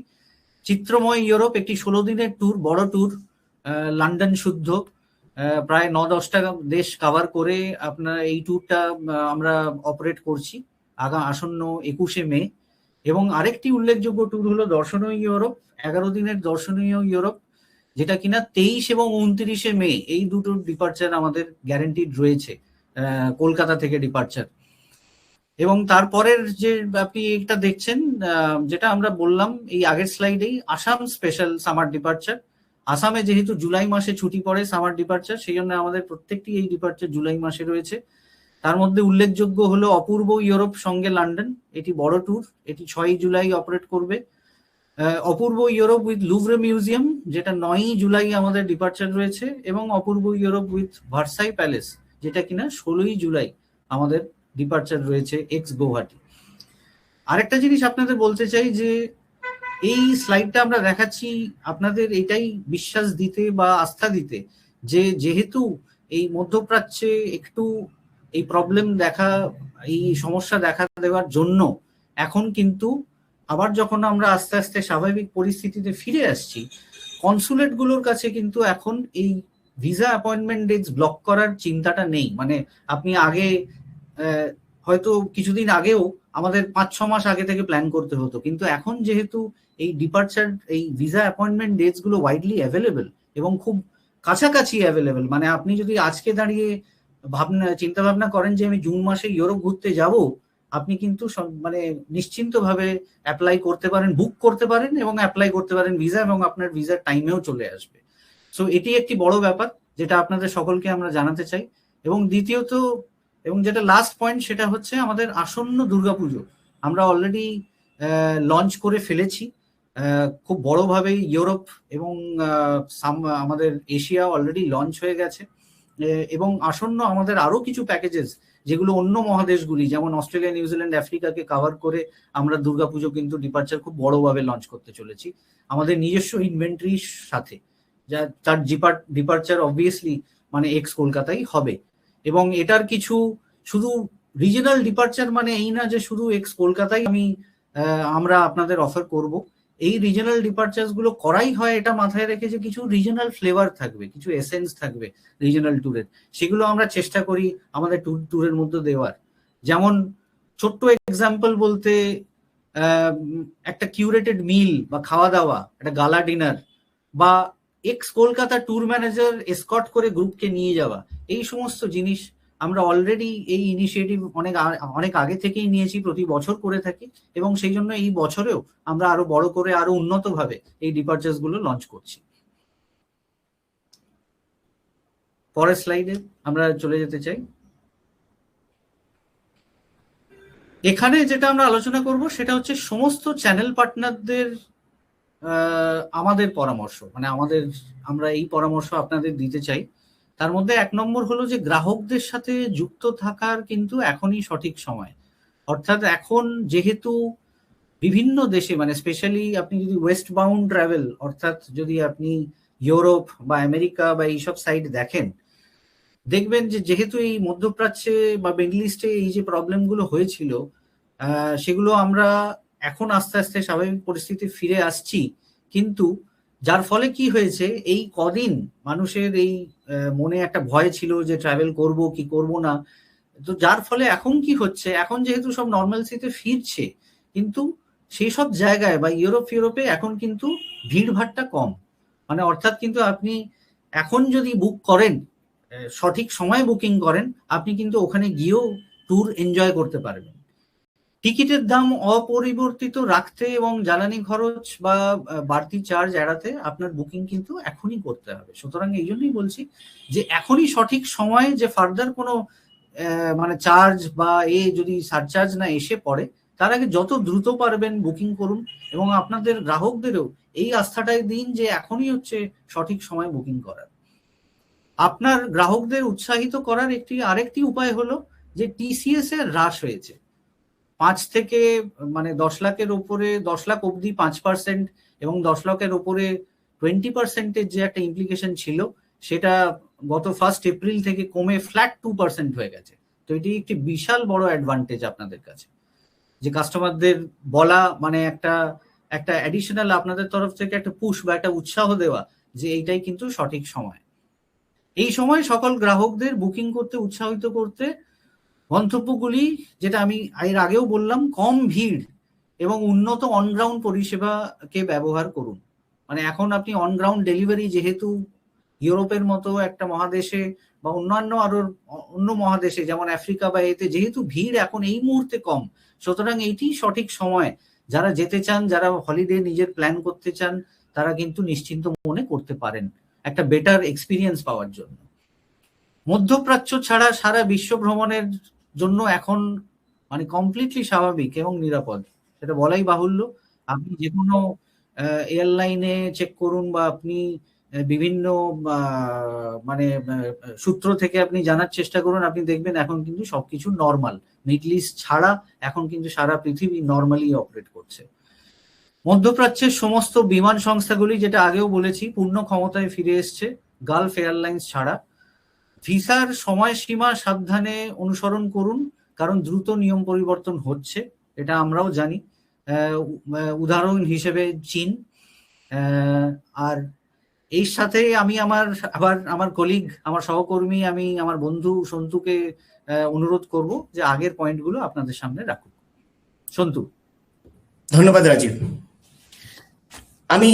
চিত্রময় ইউরোপ, একটি 16 দিনের ট্যুর, বড় ট্যুর, লন্ডন শুদ্ধ, প্রায় 9-10টা দেশ কাভার করে আপনার এই ট্যুরটা আমরা অপারেট করছি আসন্ন 21শে মে। এবং আরেকটি উল্লেখযোগ্য ট্যুর হলো দর্শনীয় ইউরোপ, 11 দিনের দর্শনীয় ইউরোপ, যেটা কিনা 23 এবং 29শে মে, এই দুটো ডিপার্চার আমাদের গ্যারেন্টিড রয়েছে, কলকাতা থেকে ডিপার্চার। এবং তারপরের যে আপনি এটা দেখছেন, যেটা আমরা বললাম এই আগের স্লাইডেই, আসাম স্পেশাল সামার ডিপার্চার। আসামে যেহেতু জুলাই মাসে ছুটি পড়ে সামার ডিপার্চার, সেই জন্য আমাদের প্রত্যেকটি এই ডিপার্চার জুলাই মাসে রয়েছে। তার মধ্যে উল্লেখযোগ্য হলো অপূর্ব ইউরোপ সঙ্গে লন্ডন, এটি বড় ট্যুর, এটি 6 জুলাই অপারেট করবে। অপূর্ব ইউরোপ উইথ লুভরে মিউজিয়াম, যেটা 9 জুলাই আমাদের ডিপার্চার রয়েছে, এবং অপূর্ব ইউরোপ উইথ ভার্সাই প্যালেস, যেটা কিনা 16 জুলাই আমাদের ডিপার্চার রয়েছে এক্স গৌহাটি। আরেকটা জিনিস আপনাদের বলতে চাই যে এই স্লাইডটা আমরা দেখাচ্ছি আপনাদের এটাই বিশ্বাস দিতে বা আস্থা দিতে, যে যেহেতু এই মধ্যপ্রাচ্যে একটু এই প্রবলেম এই সমস্যা দেখা দেওয়ার জন্য এখন কিন্তু আবার যখন আমরা আস্তে আস্তে স্বাভাবিক পরিস্থিতিতে ফিরে আসছি, কনসুলেট গুলোর কাছে কিন্তু এখন এই ভিসা অ্যাপয়েন্টমেন্ট ডেটস ব্লক করার চিন্তাটা নেই। মানে আপনি আগে হয়তো কিছুদিন আগেও আমাদের 5-6 মাস আগে থেকে প্ল্যান করতে হতো, কিন্তু এখন যেহেতু এই ডিপার্চার এই ভিসা অ্যাপয়েন্টমেন্ট ডেটস গুলো ওয়াইডলি অ্যাভেলেবেল এবং খুব কাছাকাছি অ্যাভেলেবেল, মানে আপনি যদি আজকে দাঁড়িয়ে চিন্তা ভাবনা করেন যে আমি জুন মাসে ইউরোপ ঘুরতে যাব, আপনি কিন্তু মানে নিশ্চিন্তভাবে অ্যাপ্লাই করতে পারেন, বুক করতে পারেন এবং অ্যাপ্লাই করতে পারেন ভিসা, এবং আপনার ভিসার টাইমেও চলে আসবে। সো এটি একটি বড় ব্যাপার, যেটা আপনাদের সকলকে আমরা জানাতে চাই। এবং দ্বিতীয়ত, এবং যেটা লাস্ট পয়েন্ট, সেটা হচ্ছে আমাদের আসন্ন দুর্গাপুজো আমরা অলরেডি লঞ্চ করে ফেলেছি খুব বড়ভাবে। ইউরোপ এবং আমাদের এশিয়া অলরেডি লঞ্চ হয়ে গেছে। এবং আসন্ন আমাদের আরো কিছু প্যাকেজেস যেগুলো অন্য মহাদেশগুলি যেমন অস্ট্রেলিয়া, নিউজিল্যান্ড, আফ্রিকাকে কভার করে আমরা দুর্গাপুজো কিন্তু ডিপার্চার খুব বড়ভাবে লঞ্চ করতে চলেছি আমাদের নিজস্ব ইনভেন্টরির সাথে, যা তার ডিপার্চার অবভিয়াসলি মানে এক্স কলকাতাই হবে। এবং এটার কিছু শুধু রিজনাল ডিপার্চার মানে এই না যে শুধু এক্স কলকাতায় আমরা আপনাদের অফার করব। এই রিজনাল ডিপার্চার্স গুলো করাই হয় এটা মাথায় রেখে যে কিছু রিজনাল ফ্লেভার থাকবে, কিছু এসেন্স থাকবে রিজনাল ট্যুরের, সেগুলো আমরা চেষ্টা করি আমাদের ট্যুরের মধ্যে দেওয়ার। যেমন ছোট্ট এক্সাম্পল বলতে একটা কিউরেটেড মিল বা খাওয়া দাওয়া, একটা গালা ডিনার, বা x Kolkata tour manager escort করে গ্রুপকে নিয়ে যাওয়া, এই সমস্ত জিনিস আমরা অলরেডি এই ইনিশিয়েটিভ অনেক আগে থেকেই নিয়েছি, প্রতি বছর করে থাকি, এবং সেই জন্য এই বছরেও আমরা আরো বড় করে আরো উন্নতভাবে এই ডিপার্চার্স গুলো লঞ্চ করছি। পরের স্লাইডে আমরা চলে যেতে চাই। এখানে যেটা আমরা আলোচনা করব সেটা হচ্ছে সমস্ত চ্যানেল পার্টনারদের আমাদের পরামর্শ, মানে আমরা এই পরামর্শ আপনাদের দিতে চাই। তার মধ্যে 1 নম্বর হলো যে গ্রাহকদের সাথে যুক্ত থাকার কিন্তু এখনই সঠিক সময়। অর্থাৎ এখন যেহেতু বিভিন্ন দেশে মানে স্পেশালি আপনি যদি ওয়েস্ট বাউন্ড ট্রাভেল, অর্থাৎ যদি আপনি ইউরোপ বা আমেরিকা বা এইসব সাইড দেখেন, দেখবেন যে যেহেতু এই মধ্যপ্রাচ্যে বা মিডল ইস্টে এই যে প্রবলেমগুলো হয়েছিল সেগুলো আমরা এখন আস্তে আস্তে স্বাভাবিক পরিস্থিতি ফিরে আসছি। কিন্তু যার ফলে কি হয়েছে, এই কদিন মানুষের এই মনে একটা ভয় ছিল যে ট্রাভেল করব কি করব না, তো যার ফলে এখন কি হচ্ছে, এখন যেহেতু সব নর্মালসিতে ফিরছে, কিন্তু সেই সব জায়গায় বা ইউরোপে এখন কিন্তু ভিড়ভাড়টা কম। মানে অর্থাৎ কিন্তু আপনি এখন যদি বুক করেন, সঠিক সময় বুকিং করেন, আপনি কিন্তু ওখানে গিয়েও ট্যুর এনজয় করতে পারবেন। টিকিটের দাম অপরিবর্তিত রাখতে এবং জ্বালানি খরচ বা বাড়তি চার্জ এড়াতে আপনার বুকিং কিন্তু এখনই করতে হবে। সুতরাং এই জন্যই বলছি যে এখনই সঠিক সময়, যে ফার্দার কোনো মানে চার্জ বা যদি সারচার্জ না এসে পড়ে, তার আগে যত দ্রুত পারবেন বুকিং করুন, এবং আপনাদের গ্রাহকদেরও এই আস্থাটাই দিন যে এখনই হচ্ছে সঠিক সময় বুকিং করার। আপনার গ্রাহকদের উৎসাহিত করার আরেকটি উপায় হলো যে টিসিএস এর হ্রাস হয়েছে 5 থেকে মানে 10 লাখের উপরে 10 লাখ অবধি 5% এবং 10 লাখের উপরে 20% যে একটা ইমপ্লিকেশন ছিল, সেটা গত 1 এপ্রিল থেকে কমে ফ্ল্যাট 2% হয়ে গেছে। তো এটি একটি বিশাল বড় অ্যাডভান্টেজ আপনাদের কাছে, যে কাস্টমারদের বলা মানে একটা অ্যাডিশনাল আপনাদের তরফ থেকে একটা পুশ বা একটা উৎসাহ দেওয়া যে এইটাই কিন্তু সঠিক সময়। এই সময় সকল গ্রাহকদের বুকিং করতে উৎসাহিত করতে গন্তব্যগুলি, যেটা আমি এর আগেও বললাম, কম ভিড় এবং উন্নত অনগ্রাউন্ড পরিষেবাকে ব্যবহার করুন। মানে এখন আপনি অনগ্রাউন্ড ডেলিভারি, যেহেতু ইউরোপের মতো একটা মহাদেশে বা অন্যান্য আরো অন্য মহাদেশে যেমন আফ্রিকা বা এতে যেহেতু ভিড় এখন এই মুহূর্তে কম, সুতরাং এইটি সঠিক সময়। যারা যেতে চান, যারা হলিডে নিজের প্ল্যান করতে চান, তারা কিন্তু নিশ্চিন্ত মনে করতে পারেন একটা বেটার এক্সপিরিয়েন্স পাওয়ার জন্য। মধ্যপ্রাচ্য ছাড়া সারা বিশ্ব ভ্রমণের জন্য এখন মানে কমপ্লিটলি স্বাভাবিক এবং নিরাপদ, সেটা বলাই বাহুল্য। আপনি যে কোনো এয়ারলাইনে চেক করুন বা আপনি বিভিন্ন মানে সূত্র থেকে আপনি জানার চেষ্টা করুন, আপনি দেখবেন এখন কিন্তু সবকিছু নর্মাল। মিডল ইস্ট ছাড়া এখন কিন্তু সারা পৃথিবী নর্মালি অপারেট করছে। মধ্যপ্রাচ্যের সমস্ত বিমান সংস্থাগুলি, যেটা আগেও বলেছি, পূর্ণ ক্ষমতায় ফিরে এসছে গালফ এয়ারলাইন্স ছাড়া। ভিসার সময়সীমা সাবধানে অনুসরণ করুন, কারণ দ্রুত নিয়ম পরিবর্তন হচ্ছে, এটা আমরাও জানি। উদাহরণ হিসেবে চীন। আর এর সাথে আমি আমার কলিগ, আমার সহকর্মী, আমি আমার বন্ধু সন্তুকে অনুরোধ করব যে আগের পয়েন্টগুলো আপনাদের সামনে রাখুন। সন্তু। ধন্যবাদ রাজীব। আমি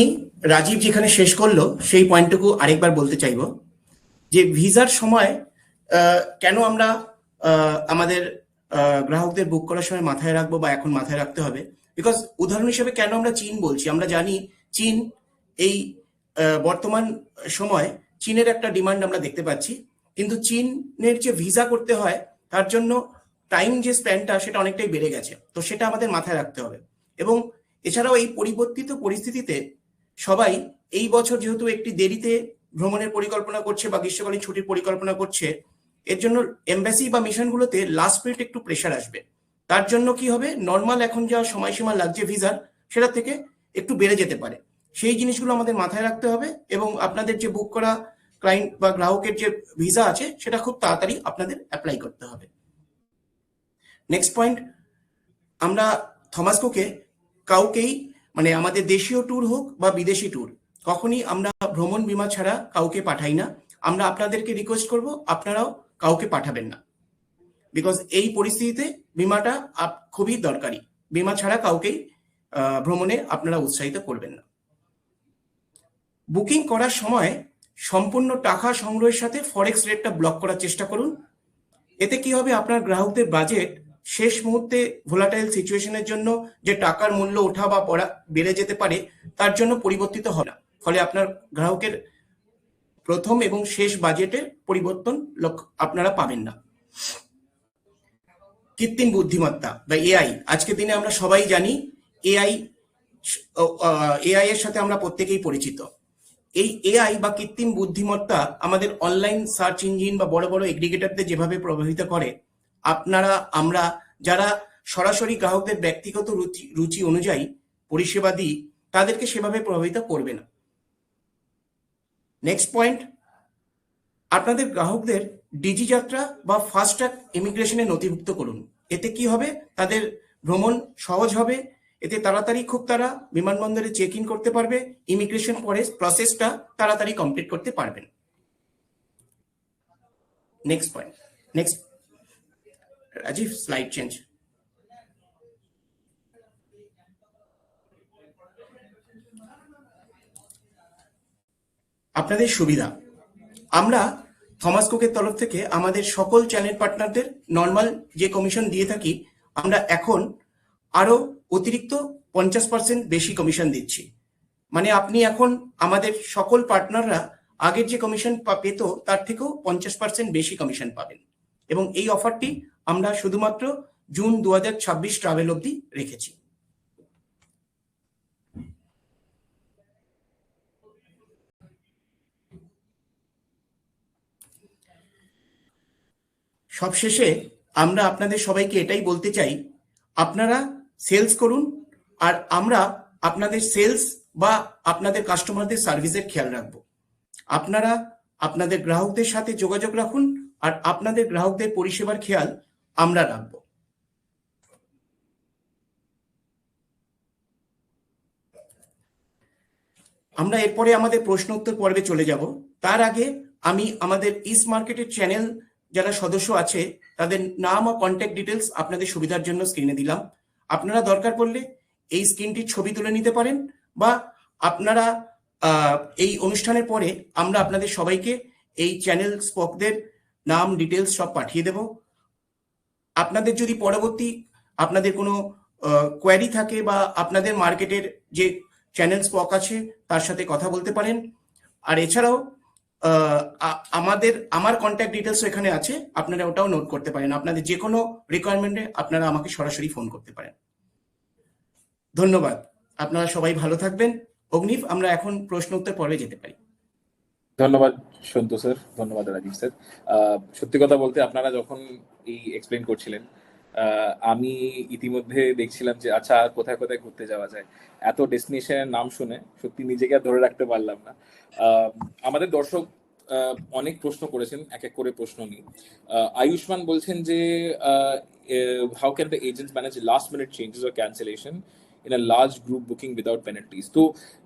রাজীব যেখানে শেষ করলো সেই পয়েন্টটুকু আরেকবার বলতে চাইব, যে ভিসার সময় কেন আমরা আমাদের গ্রাহকদের বুক করার সময় মাথায় রাখবো বা এখন মাথায় রাখতে হবে। বিকজ উদাহরণ হিসেবে কেন আমরা চীন বলছি, আমরা জানি চীন এই বর্তমান সময় চীনের একটা ডিমান্ড আমরা দেখতে পাচ্ছি, কিন্তু চীনের যে ভিসা করতে হয় তার জন্য টাইম যে স্প্যানটা সেটা অনেকটাই বেড়ে গেছে, তো সেটা আমাদের মাথায় রাখতে হবে। এবং এছাড়াও এই পরিবর্তিত পরিস্থিতিতে সবাই এই বছর যেহেতু একটি দেরিতে ভ্রমণের পরিকল্পনা করছে বা গ্রীষ্মকালীন ছুটির পরিকল্পনা করছে, এর জন্য এমবাসি বা মিশনগুলোতে লাস্ট মিনিট একটু প্রেশার আসবে। তার জন্য কি হবে, নর্মাল এখন যা সময়সীমা লাগছে ভিসার, সেটা থেকে একটু বেড়ে যেতে পারে। সেই জিনিসগুলো আমাদের মাথায় রাখতে হবে এবং আপনাদের যে বুক করা ক্লায়েন্ট বা গ্রাহকের যে ভিসা আছে সেটা খুব তাড়াতাড়ি আপনাদের অ্যাপ্লাই করতে হবে। নেক্সট পয়েন্ট, আমরা থমাস কুকে কাউকেই, মানে আমাদের দেশীয় ট্যুর হোক বা বিদেশি ট্যুর, কখনই আমরা ভ্রমণ বিমা ছাড়া কাউকে পাঠাই না। আমরা আপনাদেরকে রিকোয়েস্ট করব আপনারাও কাউকে পাঠাবেন না, বিকজ এই পরিস্থিতিতে বিমাটা খুবই দরকারি। বিমা ছাড়া কাউকেই ভ্রমণে আপনারা উৎসাহিত করবেন না। বুকিং করার সময় সম্পূর্ণ টাকা সংগ্রহের সাথে ফরেক্স রেটটা ব্লক করার চেষ্টা করুন। এতে কি হবে, আপনার গ্রাহকদের বাজেট শেষ মুহূর্তে ভোলাটাইল সিচুয়েশনের জন্য যে টাকার মূল্য ওঠা বা বেড়ে যেতে পারে তার জন্য পরিবর্তিত হবে না। ফলে আপনার গ্রাহকের প্রথম এবং শেষ বাজেটের পরিবর্তন আপনারা পাবেন না। কৃত্রিম বুদ্ধিমত্তা বা এআই, আজকের দিনে আমরা সবাই জানি এআই এর সাথে আমরা প্রত্যেকেই পরিচিত। এই এআই বা কৃত্রিম বুদ্ধিমত্তা আমাদের অনলাইন সার্চ ইঞ্জিন বা বড় বড় এগ্রিগেটরদের যেভাবে প্রভাবিত করে, আমরা যারা সরাসরি গ্রাহকদের ব্যক্তিগত রুচি অনুযায়ী পরিষেবা দিই তাদেরকে সেভাবে প্রভাবিত করবে না। নেক্সট পয়েন্ট, আপনাদের গ্রাহকদের ডিজি যাত্রা বা ফাস্ট ট্র্যাক ইমিগ্রেশনে নথিভুক্ত করুন। এতে কি হবে, তাদের ভ্রমণ সহজ হবে। এতে তাড়াতাড়ি খুব তারা বিমানবন্দরে চেক ইন করতে পারবে, ইমিগ্রেশন প্রসেসটা তাড়াতাড়ি কমপ্লিট করতে পারবেন। Next point, next Rajib, slide change. আপনাদের সুবিধা, আমরা থমাস কুকের তরফ থেকে আমাদের সকল চ্যানেল পার্টনারদের নর্মাল যে কমিশন দিয়ে থাকি, আমরা এখন আরো অতিরিক্ত 50% বেশি কমিশন দিচ্ছি। মানে আপনি এখন আমাদের সকল পার্টনাররা আগের যে কমিশন পেত তার থেকেও 50% বেশি কমিশন পাবেন। এবং এই অফারটি আমরা শুধুমাত্র জুন 2026 ট্রাভেল অবধি রেখেছি। সবশেষে আমরা আপনাদের সবাইকে এটাই বলতে চাই, আপনারা সেলস করুন আর আমরা আপনাদের সেলস বা আপনাদের কাস্টমারদের সার্ভিসের খেয়াল রাখবো। আপনারা আপনাদের গ্রাহকদের সাথে যোগাযোগ রাখুন আর আপনাদের গ্রাহকদের পরিষেবার খেয়াল আমরা রাখবো। আমরা এরপরে আমাদের প্রশ্ন উত্তর পর্বে চলে যাব। তার আগে আমি আমাদের ইস্ট মার্কেটের চ্যানেল যারা সদস্য আছে তাদের নাম ও কন্ট্যাক্ট ডিটেলস আপনাদের সুবিধার জন্য স্ক্রিনে দিলাম। আপনারা দরকার পড়লে এই স্ক্রিনটির ছবি তুলে নিতে পারেন বা আপনারা এই অনুষ্ঠানের পরে আমরা আপনাদের সবাইকে এই চ্যানেল স্পকদের নাম ডিটেলস সব পাঠিয়ে দেব। আপনাদের যদি পরবর্তী আপনাদের কোনো কোয়ারি থাকে বা আপনাদের মার্কেটের যে চ্যানেল স্পক আছে তার সাথে কথা বলতে পারেন। আর এছাড়াও আমার কন্ট্যাক্ট ডিটেলস এখানে আছে, আপনারা ওটাও নোট করতে পারেন। আপনাদের যে কোনো রিকোয়ারমেন্টে আপনারা আমাকে সরাসরি ফোন করতে পারেন। ধন্যবাদ, আপনারা সবাই ভালো থাকবেন। অগ্নিভ, আমরা এখন প্রশ্ন উত্তর পর্বে যেতে পারি। ধন্যবাদ সন্তু স্যার, ধন্যবাদ রাজীব স্যার। সত্যি কথা বলতে আপনারা যখন এই এক্সপ্লেন করছিলেন আমি ইতিমধ্যে দেখছিলাম যে আচ্ছা আর কোথায় কোথায় ঘুরতে যাওয়া যায়। এত ডেস্টিনেশনের নাম শুনে সত্যি নিজেকে আর ধরে রাখতে পারলাম না। আমাদের দর্শক অনেক প্রশ্ন করেছেন, এক এক করে প্রশ্ন নিই। আয়ুষ্মান বলছেন যে how can the agents manage last minute changes or cancellation in a large group booking without penalties. তো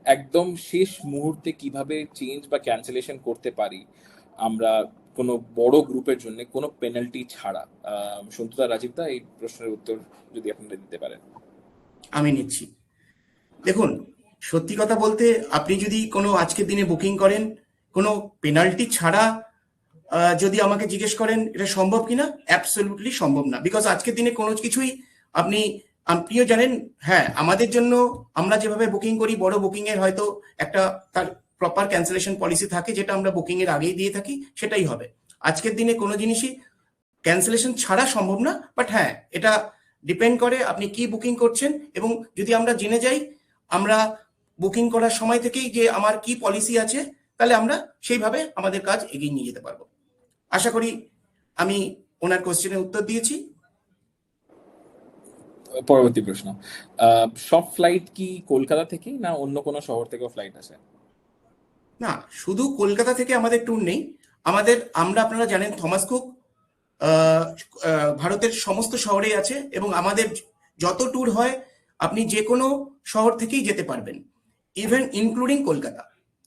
একদম শেষ মুহূর্তে কিভাবে চেঞ্জ বা ক্যান্সেলেশন করতে পারি আমরা কোনো বড় গ্রুপের জন্য কোনো পেনাল্টি ছাড়া? সন্তুদা, রাজীবদা, এই প্রশ্নের উত্তর যদি আপনারা দিতে পারেন। আমি নিচ্ছি। দেখুন, সত্যি কথা বলতে আপনি যদি কোনো আজকের দিনে বুকিং করেন কোনো পেনাল্টি ছাড়া, যদি আমাকে জিজ্ঞেস করেন এটা সম্ভব কিনা, অ্যাবসলিউটলি সম্ভব না। বিকজ আজকের দিনে কোনো কিছুই আপনিও জানেন, হ্যাঁ আমাদের জন্য আমরা যেভাবে বুকিং করি, বড় বুকিং এর হয়তো একটা তার প্রপার ক্যান্সেলেশন পলিসি থাকে যেটা আমরা বুকিং এর আগেই দিয়ে থাকি, সেটাই হবে। আজকের দিনে কোনো জিনিসই ক্যান্সেলেশন ছাড়া সম্ভব না। বাট হ্যাঁ, এটা ডিপেন্ড করে আপনি কি বুকিং করছেন। এবং যদি আমরা জেনে যাই আমরা বুকিং করার সময় থেকেই যে আমার কি পলিসি আছে, তাহলে আমরা সেইভাবে আমাদের কাজ এগিয়ে নিয়ে যেতে পারবো। আশা করি আমি ওনার কোশ্চেনের উত্তর দিয়েছি। পরবর্তী প্রশ্ন, সব ফ্লাইট কি কলকাতা থেকেই না অন্য কোনো শহর থেকেও ফ্লাইট আছে? না, শুধু কলকাতা থেকে আমাদের ট্যুর নেই। আমরা আপনারা জানেন থমাস কুক ভারতের সমস্ত শহরেই আছে, এবং আমাদের যত ট্যুর হয় আপনি যে কোনো শহর থেকেই যেতে পারবেন, ইভেন ইনক্লুডিং কলকাতা।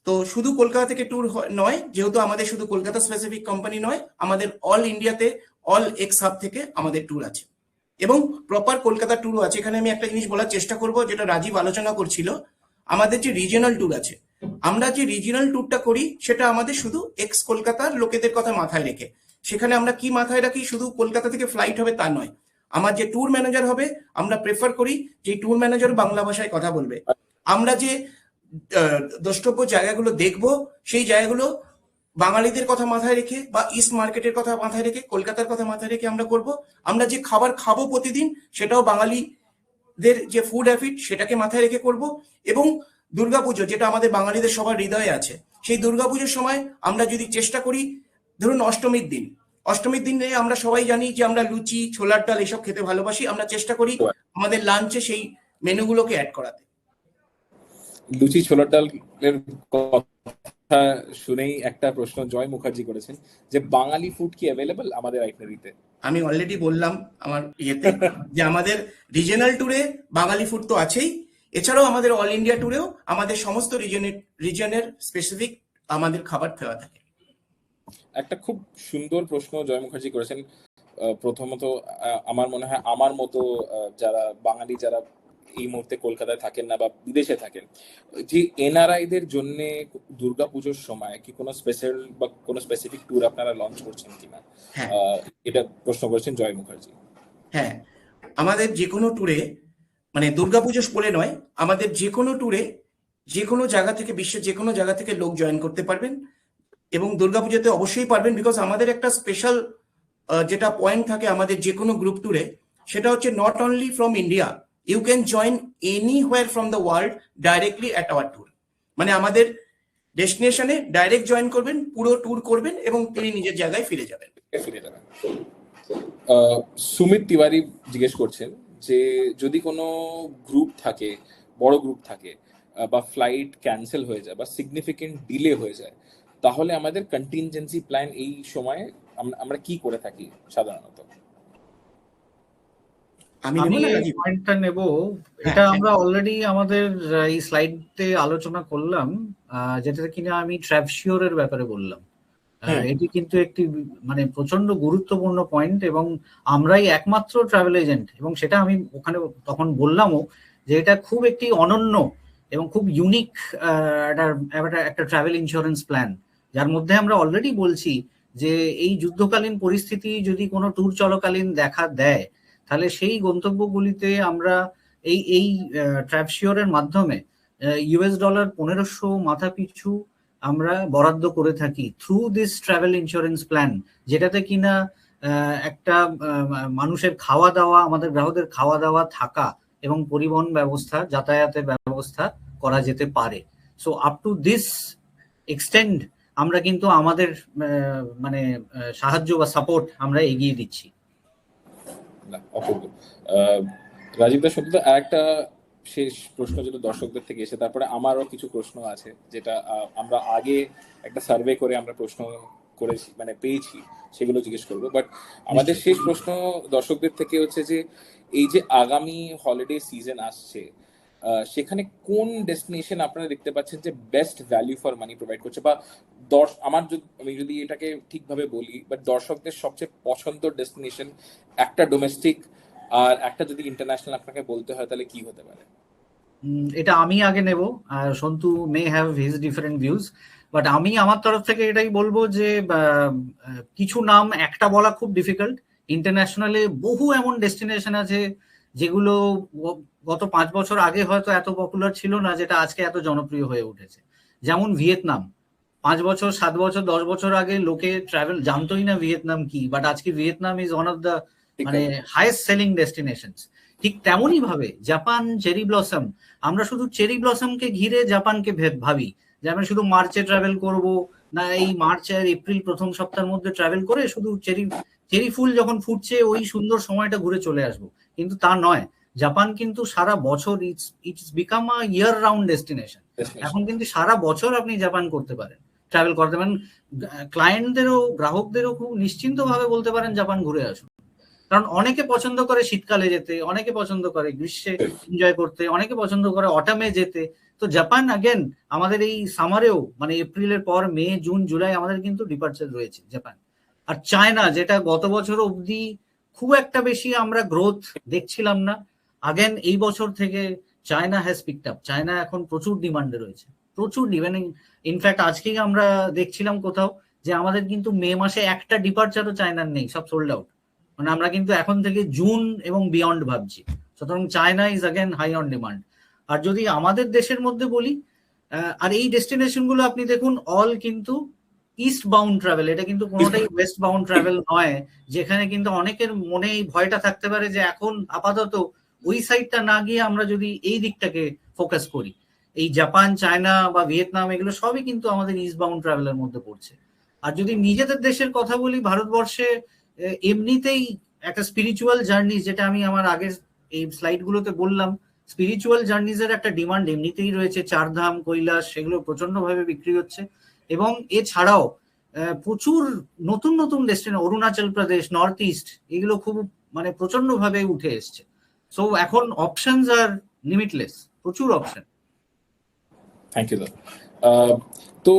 তো শুধু কলকাতা থেকে ট্যুর নয়, যেহেতু আমাদের শুধু কলকাতা স্পেসিফিক কোম্পানি নয়, আমাদের অল ইন্ডিয়াতে অল এক্স হাব থেকে আমাদের ট্যুর আছে, এবং প্রপার কলকাতা ট্যুরও আছে। এখানে আমি একটা জিনিস বলার চেষ্টা করব, যেটা রাজীব আলোচনা করছিল, আমাদের যে রিজিয়নাল ট্যুর আছে, আমরা যে রিজিয়নাল ট্যুরটা করি সেটা আমাদের শুধু এক্স কলকাতার লোকেদের কথা মাথায় রেখে। সেখানে আমরা কি মাথায় রাখি, শুধু কলকাতা থেকে ফ্লাইট হবে তা নয়, আমার যে ট্যুর ম্যানেজার হবে আমরা প্রেফার করি যে ট্যুর ম্যানেজার বাংলা ভাষায় কথা বলবে। আমরা যে দ্রষ্টব্য জায়গাগুলো দেখব সেই জায়গাগুলো বাঙালিদের কথা মাথায় রেখে বা ইস্ট মার্কেটের কথা মাথায় রেখে, কলকাতার কথা মাথায় রেখে আমরা করব। আমরা যে খাবার খাবো প্রতিদিন সেটাও বাঙালিদের যে ফুড হ্যাবিট সেটাকে মাথায় রেখে করব। এবং দুর্গাপুজো, যেটা আমাদের বাঙালিদের সবার হৃদয়ে আছে, সেই দুর্গাপুজোর সময় আমরা যদি চেষ্টা করি, ধরুন অষ্টমীর দিনে আমরা সবাই জানি যে আমরা লুচি, ছোলার ডাল এসব খেতে ভালোবাসি, আমরা চেষ্টা করি আমাদের লাঞ্চে সেই মেনুগুলোকে অ্যাড করাতে। লুচি ছোলার ডালের কথা শুনেই একটা প্রশ্ন জয় মুখার্জি করেছেন যে বাঙালি ফুড কি অ্যাভেলেবল আমাদের আইটনারিতে? আমি অলরেডি বললাম আমার ইয়েতে যে আমাদের রিজিয়নাল ট্যুরে বাঙালি ফুড তো আছেই, এছাড়াও আমাদের অল ইন্ডিয়া ট্যুরেও আমাদের সমস্ত রিজিয়নের স্পেসিফিক আমাদের খাবার দেওয়া থাকে। একটা খুব সুন্দর প্রশ্ন জয় মুখার্জি করেছেন। প্রথমত আমার মনে হয় আমার মতো যারা বাঙালি, যারা এই মুহূর্তে কলকাতায় থাকেন না বা বিদেশে থাকেন, যে এনআরআইদের জন্য দুর্গাপুজোর সময় কি কোনো স্পেশাল বা কোনো স্পেসিফিক ট্যুর আপনারা লঞ্চ করছেন কিনা, এটা প্রশ্ন করেছেন জয় মুখার্জি। হ্যাঁ, আমাদের যে কোনো ট্যুরে, মানে দুর্গাপুজো বলে নয়, আমাদের যে কোনো ট্যুরে যে কোনো জায়গা থেকে, বিশ্বের যে কোনো জায়গা থেকে লোক জয়েন করতে পারবেন, এবং দুর্গাপুজোতে অবশ্যই পারবেন। বিকজ আমাদের একটা স্পেশাল যেটা পয়েন্ট থাকে আমাদের যে কোনো গ্রুপ ট্যুরে, সেটা হচ্ছে not only from India, you can join anywhere from the world directly at our tour. মানে আমাদের ডেস্টিনেশনে ডাইরেক্ট জয়েন করবেন, পুরো ট্যুর করবেন, এবং তিনি নিজের জায়গায় ফিরে যাবেন। সুমিত তিওয়ারি জিজ্ঞেস করছেন যে যদি কোনো গ্রুপ থাকে, বড় গ্রুপ থাকে, বা ফ্লাইট ক্যান্সেল হয়ে যায় বা সিগনিফিকেন্ট ডিলে হয়ে যায়, তাহলে আমাদের কন্টিনজেন্সি প্ল্যান এই সময়ে আমরা কি করে থাকি সাধারণত? আমি এই পয়েন্টটা নেব। এটা আমরা অলরেডি আমাদের এই স্লাইডে আলোচনা করলাম, যেটা কিনা আমি ট্র্যাভশিওরের ব্যাপারে বললাম। এটি কিন্তু একটি মানে প্রচন্ড গুরুত্বপূর্ণ পয়েন্ট, এবং আমরাই একমাত্র ট্রাভেল এজেন্ট, এবং সেটা আমি ওখানে তখন বললামও যে এটা খুব একটি অনন্য এবং খুব ইউনিক একটা ট্রাভেল ইন্স্যুরেন্স প্ল্যান, যার মধ্যে আমরা অলরেডি বলছি যে এই যুদ্ধকালীন পরিস্থিতি যদি কোনো ট্যুর চলাকালীন দেখা দেয়, তাহলে সেই গন্তব্যগুলিতে আমরা এই ট্র্যাভশিওরের মাধ্যমে $1500 মাথা পিছু আমরা বরাদ্দ করে থাকি through this travel insurance plan, যেটাতে কিনা একটা মানুষের খাওয়া দাওয়া, আমাদের গ্রাহকদের খাওয়া দাওয়া, থাকা এবং পরিবহন ব্যবস্থা, যাতায়াতের ব্যবস্থা করা যেতে পারে। So up to this extend আমরা কিন্তু আমাদের মানে সাহায্য বা সাপোর্ট আমরা এগিয়ে দিচ্ছি। অপূর্ব। রাজীব দা, সত্যি একটা শেষ প্রশ্ন যেটা দর্শকদের থেকে এসে, তারপরে আমারও কিছু প্রশ্ন আছে যেটা আমরা আগে একটা সার্ভে করে আমরা প্রশ্ন করেছি, মানে পেয়েছি, সেগুলো জিজ্ঞেস করবো। বাট আমাদের শেষ প্রশ্ন দর্শকদের থেকে হচ্ছে যে এই যে আগামী হলিডে সিজন আসছে, সেখানে কোন ডেস্টিনেশন আপনারা দেখতে পাচ্ছেন যে best value for money provide করছে, বা আমি যদি এটাকে ঠিকভাবে বলি, বাট দর্শকদের সবচেয়ে পছন্দের ডেস্টিনেশন, একটা ডোমেস্টিক আর একটা যদি ইন্টারন্যাশনাল আপনাকে বলতে হয়, তাহলে কি হতে পারে? এটা আমি আগে নেব, Santu may have his different views, but আমি আমার তরফ থেকে এটাই বলবো যে কিছু নাম একটা বলা খুব ডিফিকাল্ট। ইন্টারন্যাশনালে বহু এমন ডেস্টিনেশন আছে যেগুলো গত 5 বছর আগে হয়তো এত পপুলার ছিল না, যেটা আজকে এত জনপ্রিয় হয়ে উঠেছে। যেমন ভিয়েতনাম, 5 বছর, 7 বছর, 10 বছর আগে লোকে ট্রাভেল জানতোই না ভিয়েতনাম কি, বাট আজকে Vietnam is one of the মানে হাইয়েস্ট সেলিং ডেস্টিনেশনস। ঠিক তেমনই ভাবে জাপান চেরি ব্লসম, আমরা শুধু চেরি ব্লসমকে ঘিরে জাপানকে ভাবি, যে আমি শুধু মার্চে ট্রাভেল করব, না এই মার্চ আর এপ্রিল প্রথম সপ্তাহের মধ্যে ট্রাভেল করে শুধু চেরি ফুল যখন ফুটছে ওই সুন্দর সময়টা ঘুরে চলে আসবো, কিন্তু তা নয়। জাপান কিন্তু সারা বছর it's become a year round destination. এখন কিন্তু সারা বছর আপনি জাপান করতে পারেন, ট্রাভেল করতে পারেন। ক্লায়েন্টদেরও গ্রাহকদেরও খুব নিশ্চিন্ত ভাবে বলতে পারেন জাপান ঘুরে আসুন। কারণ অনেকে পছন্দ করে শীতকালে যেতে, অনেকে পছন্দ করে গ্রীষ্মে এনজয় করতে, অনেকে পছন্দ করে অটামে যেতে। তো জাপান আগেন আমাদের এই সামারেও, মানে এপ্রিলের পর মে জুন জুলাই আমাদের কিন্তু ডিপার্চার রয়েছে জাপান। আর চায়না, যেটা গত বছর অবধি খুব একটা বেশি আমরা গ্রোথ দেখছিলাম না, আগেন এই বছর থেকে China has picked up. China এখন প্রচুর ডিমান্ডে রয়েছে, প্রচুর ডিমান্ড। ইনফ্যাক্ট আজকেই আমরা দেখছিলাম কোথাও যে আমাদের কিন্তু মে মাসে একটা ডিপার্চারও চায়নার নেই, সব সোল্ড আউট। মানে আমরা কিন্তু এখন থেকে জুন এবং বিয়ন্ড ভাবছি। সুতরাং China is again high on demand. আর যদি আমাদের দেশের মধ্যে বলি, আর এই ডেস্টিনেশন গুলো আপনি দেখুন অল কিন্তু ইস্ট বাউন্ড ট্রাভেল, এটা কিন্তু কোনোটাই ওয়েস্ট বাউন্ড ট্রাভেল নয়, যেখানে কিন্তু অনেকের মনে এই ভয়টা থাকতে পারে যে এখন আপাতত ওই সাইডটা না গিয়ে আমরা যদি এই দিকটাকে ফোকাস করি। এই জাপান, চায়না বা ভিয়েতনাম এগুলো সবই কিন্তু আমাদের ইস্ট বাউন্ড ট্রাভেলের মধ্যে পড়ছে। আর যদি নিজেদের দেশের কথা বলি, ভারতবর্ষে এমনিতেই একটা স্পিরিচুয়াল জার্নি, যেটা আমি আমার আগের এই স্লাইড গুলোতে বললাম, স্পিরিচুয়াল জার্নিজ এর একটা ডিমান্ড এমনিতেই রয়েছে। চারধাম, কৈলাস, সেগুলো প্রচন্ড ভাবে বিক্রি হচ্ছে। এবং এছাড়াও প্রচুর নতুন নতুন destination, Arunachal Pradesh, north east, এগুলো খুব মানে প্রচন্ড ভাবে উঠে এসছে। সো এখন অপশনস আর লিমিটলেস, প্রচুর অপশন। থ্যাংক ইউ দাদা। তো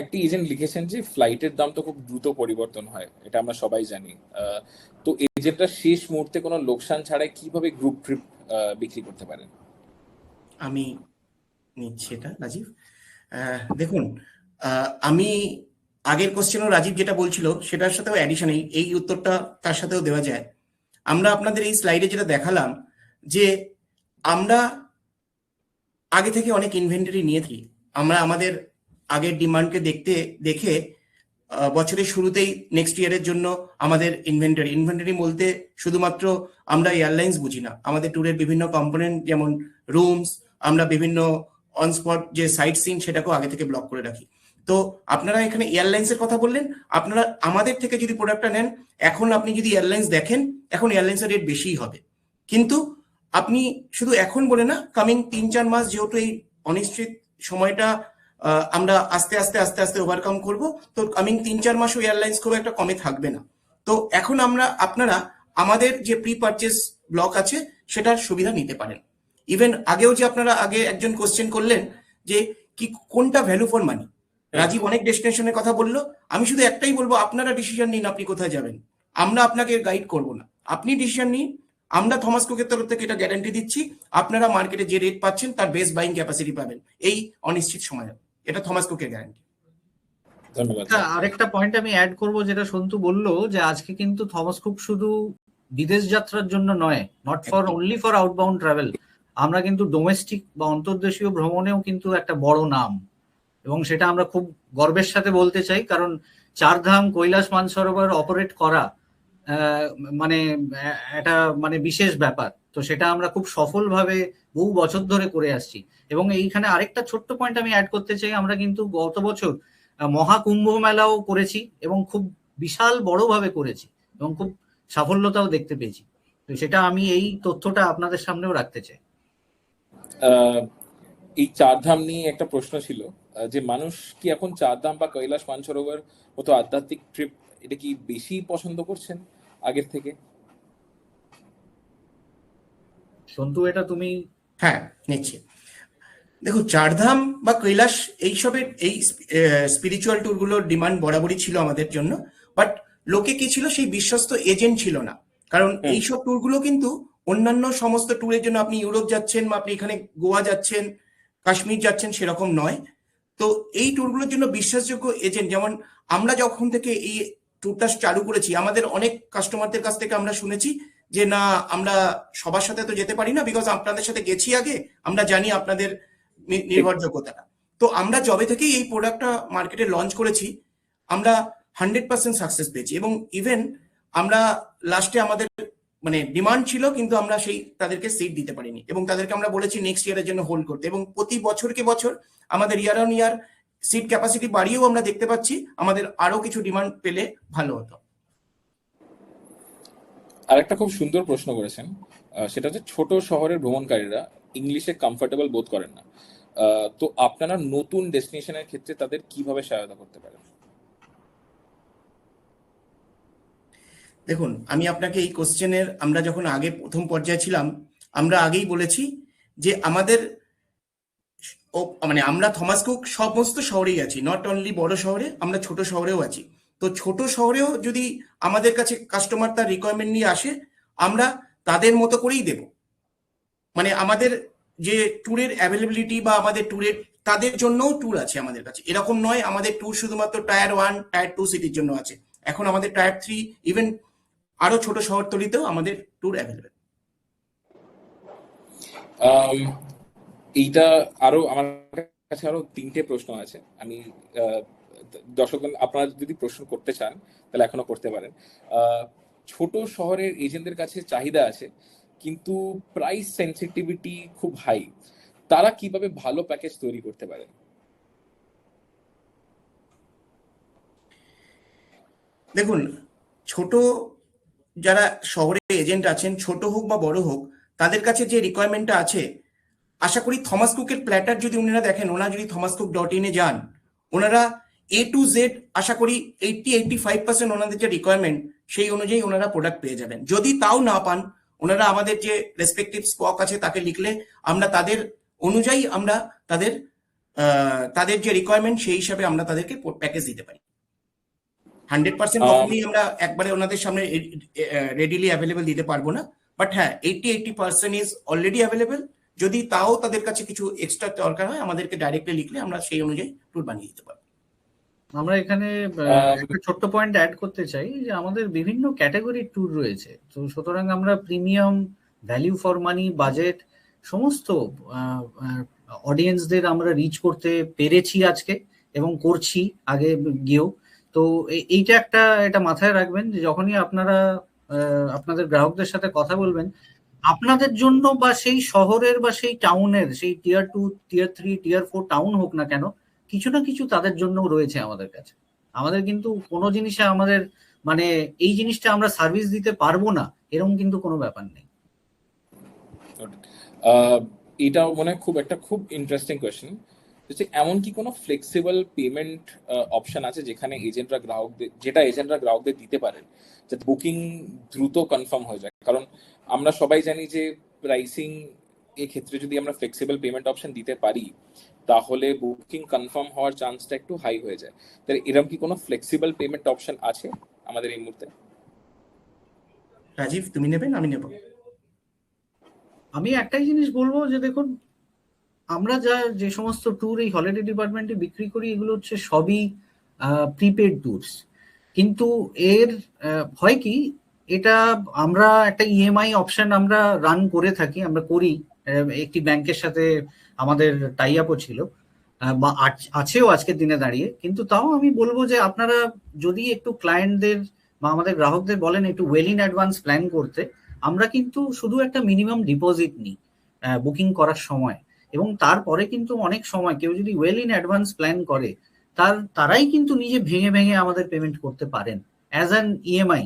একটি এজেন্ট লিখেছেন যে ফ্লাইটের দাম তো খুব দ্রুত পরিবর্তন হয়, এটা আমরা সবাই জানি। তো এজেন্টরা শেষ মুহূর্তে কোনো লোকসান ছাড়াই কিভাবে গ্রুপ ট্রিপ বিক্রি করতে পারেন? আমি নিচ্ছি এটা, রাজীব। দেখুন, আমি আগের কোশ্চেনও রাজীব যেটা বলছিল সেটার সাথেও অ্যাডিশন, এই উত্তরটা তার সাথেও দেওয়া যায়। আমরা আপনাদের এই স্লাইডে যেটা দেখালাম যে আমরা আগে থেকে অনেক ইনভেন্টরি নিয়ে থাকি। আমরা আমাদের আগের ডিমান্ডকে দেখে বছরের শুরুতেই নেক্সট ইয়ারের জন্য আমাদের ইনভেন্টরি বলতে শুধুমাত্র আমরা এয়ারলাইন্স বুঝি না, আমাদের ট্যুরের বিভিন্ন কম্পোনেন্ট যেমন রুমস, আমরা বিভিন্ন অন স্পট যে সাইট সিন সেটাকেও আগে থেকে ব্লক করে রাখি। তো আপনারা এখানে এয়ারলাইন্সের কথা বললেন, আপনারা আমাদের থেকে যদি প্রোডাক্টটা নেন, এখন আপনি যদি এয়ারলাইন্স দেখেন, এখন এয়ারলাইন্সের রেট বেশিই হবে। কিন্তু আপনি শুধু এখন বলে না, কামিং 3-4 মাস যেহেতু এই অনিশ্চিত সময়টা আমরা আস্তে আস্তে ওভারকাম করব, তো কামিং 3-4 মাসও এয়ারলাইন্স খুব একটা কমে থাকবে না। তো এখন আপনারা আমাদের যে প্রি পারচেস ব্লক আছে সেটার সুবিধা নিতে পারেন। ইভেন আগেও যে আপনারা আগে একজন কোশ্চেন করলেন যে কি কোনটা ভ্যালু ফর মানি, রাজীব অনেক ডেস্টিনেশনের কথা বললো, আমি শুধু একটাই বলবো, আপনারা ডিসিশন নিন আপনি কোথায় যাবেন, আমরা আপনাকে গাইড করব না, আপনি ডিসিশন নিন। আমরা থমাস কুকের তরফ থেকে এটা গ্যারান্টি দিচ্ছি, আপনারা মার্কেটে যে রেট পাচ্ছেন তার বেস্ট বাইং ক্যাপাসিটি পাবেন এই অনিশ্চিত সময়ে, এটা থমাস কুকের গ্যারান্টি। ধন্যবাদ। আরেকটা পয়েন্ট আমি অ্যাড করব, যেটা সন্তু বললো যে আজকে কিন্তু থমাস কুক শুধু বিদেশ যাত্রার জন্য নয়, not for only for outbound travel, আমরা কিন্তু ডোমেস্টিক বা অন্তর্দেশীয় ভ্রমণেও কিন্তু একটা বড় নাম, এবং সেটা আমরা খুব গর্বের সাথে বলতে চাই। কারণ চারধাম, কৈলাস, মানসরোবর অপারেট করা মানে এটা মানে বিশেষ ব্যাপার। তো সেটা আমরা খুব সফলভাবে বহু বছর ধরে করে আসছি। এবং এইখানে আরেকটা ছোট্ট পয়েন্ট আমি অ্যাড করতে চাই, আমরা কিন্তু গত বছর মহাকুম্ভ মেলাও করেছি এবং খুব বিশাল বড়ভাবে করেছি এবং খুব সাফল্যতাও দেখতে পেয়েছি। তো সেটা আমি এই তথ্যটা আপনাদের সামনেও রাখতে চাই। এই চারধাম নিয়ে একটা প্রশ্ন ছিল যে মানুষ কি এখন চারধাম বা কৈলাস মানসরোবর মতো আধ্যাত্মিক ট্রিপ এটা কি বেশি পছন্দ করছেন আগের থেকে? সন্তু, এটা তুমি। হ্যাঁ, নিচ্ছি। দেখো, চারধাম বা কৈলাস এইসবের এই স্পিরিচুয়াল ট্যুরগুলোর ডিমান্ড বরাবরই ছিল আমাদের জন্য, বাট লোকে কি ছিল, সেই বিশ্বস্ত এজেন্ট ছিল না। কারণ এইসব ট্যুরগুলো কিন্তু অন্যান্য সমস্ত ট্যুরের জন্য, আপনি ইউরোপ যাচ্ছেন বা আপনি এখানে গোয়া যাচ্ছেন, কাশ্মীর যাচ্ছেন, সেরকম নয়। তো এই ট্যুরগুলোর জন্য বিশ্বাসযোগ্য এজেন্ট, যেমন আমরা যখন থেকে এই ট্যুরটা চালু করেছি, আমাদের অনেক কাস্টমারদের কাছ থেকে আমরা শুনেছি যে না, আমরা সবার সাথে তো যেতে পারি না, বিকজ আপনাদের সাথে গেছি আগে, আমরা জানি আপনাদের নির্ভরযোগ্যতাটা। তো আমরা যবে থেকেই এই প্রোডাক্টটা মার্কেটে লঞ্চ করেছি, আমরা 100% সাকসেস পেয়েছি। এবং ইভেন আমরা লাস্টে আমাদের মানে ডিমান্ড ছিল, কিন্তু আমরা তাদেরকে সিট দিতে পারিনি, এবং তাদেরকে আমরা বলেছি নেক্সট ইয়ারের জন্য হোল্ড করতে। এবং প্রতি বছরকে বছর আমাদের year on year seat capacity বাড়িয়েও আমরা দেখতে পাচ্ছি আমাদের আরো কিছু ডিমান্ড পেলে ভালো হতো। আর একটা খুব সুন্দর প্রশ্ন করেছেন, সেটা হচ্ছে ছোট শহরের ভ্রমণকারীরা ইংলিশে কমফোর্টেবল বোধ করেন না, তো আপনারা নতুন ডেস্টিনেশনের ক্ষেত্রে তাদের কিভাবে সহায়তা করতে পারেন? দেখুন, আমি আপনাকে এই কোশ্চেনের, আমরা যখন আগে প্রথম পর্যায়ে ছিলাম আমরা আগেই বলেছি যে আমাদের মানে আমরা থমাস কুক সমস্ত শহরেই আছি, নট অনলি বড় শহরে, আমরা ছোট শহরেও আছি। তো ছোট শহরেও যদি আমাদের কাছে কাস্টমার তার রিকোয়ারমেন্ট নিয়ে আসে, আমরা তাদের মতো করেই দেব। মানে আমাদের যে ট্যুরের অ্যাভেলেবিলিটি বা আমাদের ট্যুরের, তাদের জন্যও ট্যুর আছে আমাদের কাছে। এরকম নয় আমাদের ট্যুর শুধুমাত্র টায়ার 1 টায়ার 2 সিটির জন্য আছে, এখন আমাদের টায়ার 3 ইভেন আরো ছোট শহরতলিতেও আমাদের ট্যুর অ্যাভেলেবেল। এইটা আরো আমার কাছে আরো 3টে প্রশ্ন আছে, আমি দর্শক আপনারা যদি প্রশ্ন করতে চান তাহলে এখনো করতে পারেন। ছোট শহরের এজেন্টদের কাছে চাহিদা আছে কিন্তু প্রাইস সেনসিটিভিটি খুব হাই, তারা কিভাবে ভালো প্যাকেজ তৈরি করতে পারে? দেখুন, ছোট যারা শহরে এজেন্ট আছেন, ছোট হোক বা বড় হোক, তাদের কাছে যে রিকোয়ারমেন্টটা আছে, আশা করি থমাস কুকের প্ল্যাটার যদি ওনারা দেখেন, ওনারা যদি thomascook.in এ যান, ওনারা A to Z আশা করি 80-85% ওনাদের যে রিকোয়ারমেন্ট সেই অনুযায়ী ওনারা প্রোডাক্ট পেয়ে যাবেন। যদি তাও না পান, ওনারা আমাদের যে রেসপেক্টিভ স্পক আছে তাকে লিখলে আমরা তাদের অনুযায়ী আমরা তাদের যে রিকোয়ারমেন্ট সেই হিসাবে আমরা তাদেরকে প্যাকেজ দিতে পারি। 100% কখনোই আমরা একবারে ওনাদের সামনে রেডিলি অ্যাভেলেবেল দিতে পারবো না, বাট হ্যাঁ 80-80% ইজ অলরেডি অ্যাভেলেবেল। যদি তাও তাদের কাছে কিছু এক্সট্রা দরকার হয়, আমাদেরকে ডাইরেক্টলি লিখলে আমরা সেই অনুযায়ী ট্যুর বানিয়ে দিতে পারবো। আমরা এখানে একটা ছোট্ট পয়েন্ট অ্যাড করতে চাই যে আমাদের বিভিন্ন ক্যাটাগরির ট্যুর রয়েছে, তো সুতরাং আমরা premium, value for money, budget সমস্ত অডিয়েন্সদের আমরা রিচ করতে পেরেছি আজকে এবং করছি আগে গিয়েও। তো এইটা এটা মাথায় রাখবেন যে যখনই আপনারা আপনাদের গ্রাহকদের সাথে কথা বলবেন, আপনাদের জন্য বা সেই শহরের বা সেই টাউনের, সেই টিয়ার 2 টিয়ার 3 টিয়ার 4 টাউন হোক না কেন, কিছু না কিছু তাদের জন্য রয়েছে আমাদের কাছে। আমাদের কিন্তু কোনো জিনিসে আমাদের মানে এই জিনিসটা আমরা সার্ভিস দিতে পারবো না এরকম কিন্তু কোনো ব্যাপার নেই। এটাও মনে হয় খুব ইন্টারেস্টিং কোয়েশ্চেন, এমন কি কোনো ফ্লেক্সিবল পেমেন্ট অপশন আছে যেখানে এজেন্টরা গ্রাহকদের দিতে পারেন যাতে বুকিং দ্রুত কনফার্ম হয়ে যায়? কারণ আমরা সবাই জানি যে প্রাইসিং এই ক্ষেত্রে যদি আমরা ফ্লেক্সিবল পেমেন্ট অপশন দিতে পারি তাহলে বুকিং কনফার্ম হওয়ার চান্সটা একটু হাই হয়ে যায়। তাহলে এরকম কি কোনো ফ্লেক্সিবল পেমেন্ট অপশন আছে আমাদের এই মুহূর্তে? রাজীব, তুমি নেবেন, আমি নেব? আমি একটাই জিনিস বলবো যে দেখুন, আমরা যে সমস্ত ট্যুর এই হলিডে ডিপার্টমেন্টে বিক্রি করি এগুলো হচ্ছে সবই প্রিপেড ট্যুরস, কিন্তু এর হয় কি, এটা আমরা একটা ইএমআই অপশন আমরা রান করে থাকি, আমরা করি একটি ব্যাংকের সাথে আমাদের টাই আপও ছিল বা আছেও আজকের দিনে দাঁড়িয়ে। কিন্তু তাও আমি বলবো যে আপনারা যদি একটু ক্লায়েন্টদের বা আমাদের গ্রাহকদের বলেন একটু ওয়েল ইন অ্যাডভান্স প্ল্যান করতে, আমরা কিন্তু শুধু একটা মিনিমাম ডিপোজিট নিই বুকিং করার সময়, এবং তারপরে কিন্তু অনেক সময় কেউ যদি ওয়েল ইন অ্যাডভান্স প্ল্যান করে তারাই কিন্তু নিজে ভেঙে ভেঙে আমাদের পেমেন্ট করতে পারেন অ্যাজ অ্যান ইএমআই।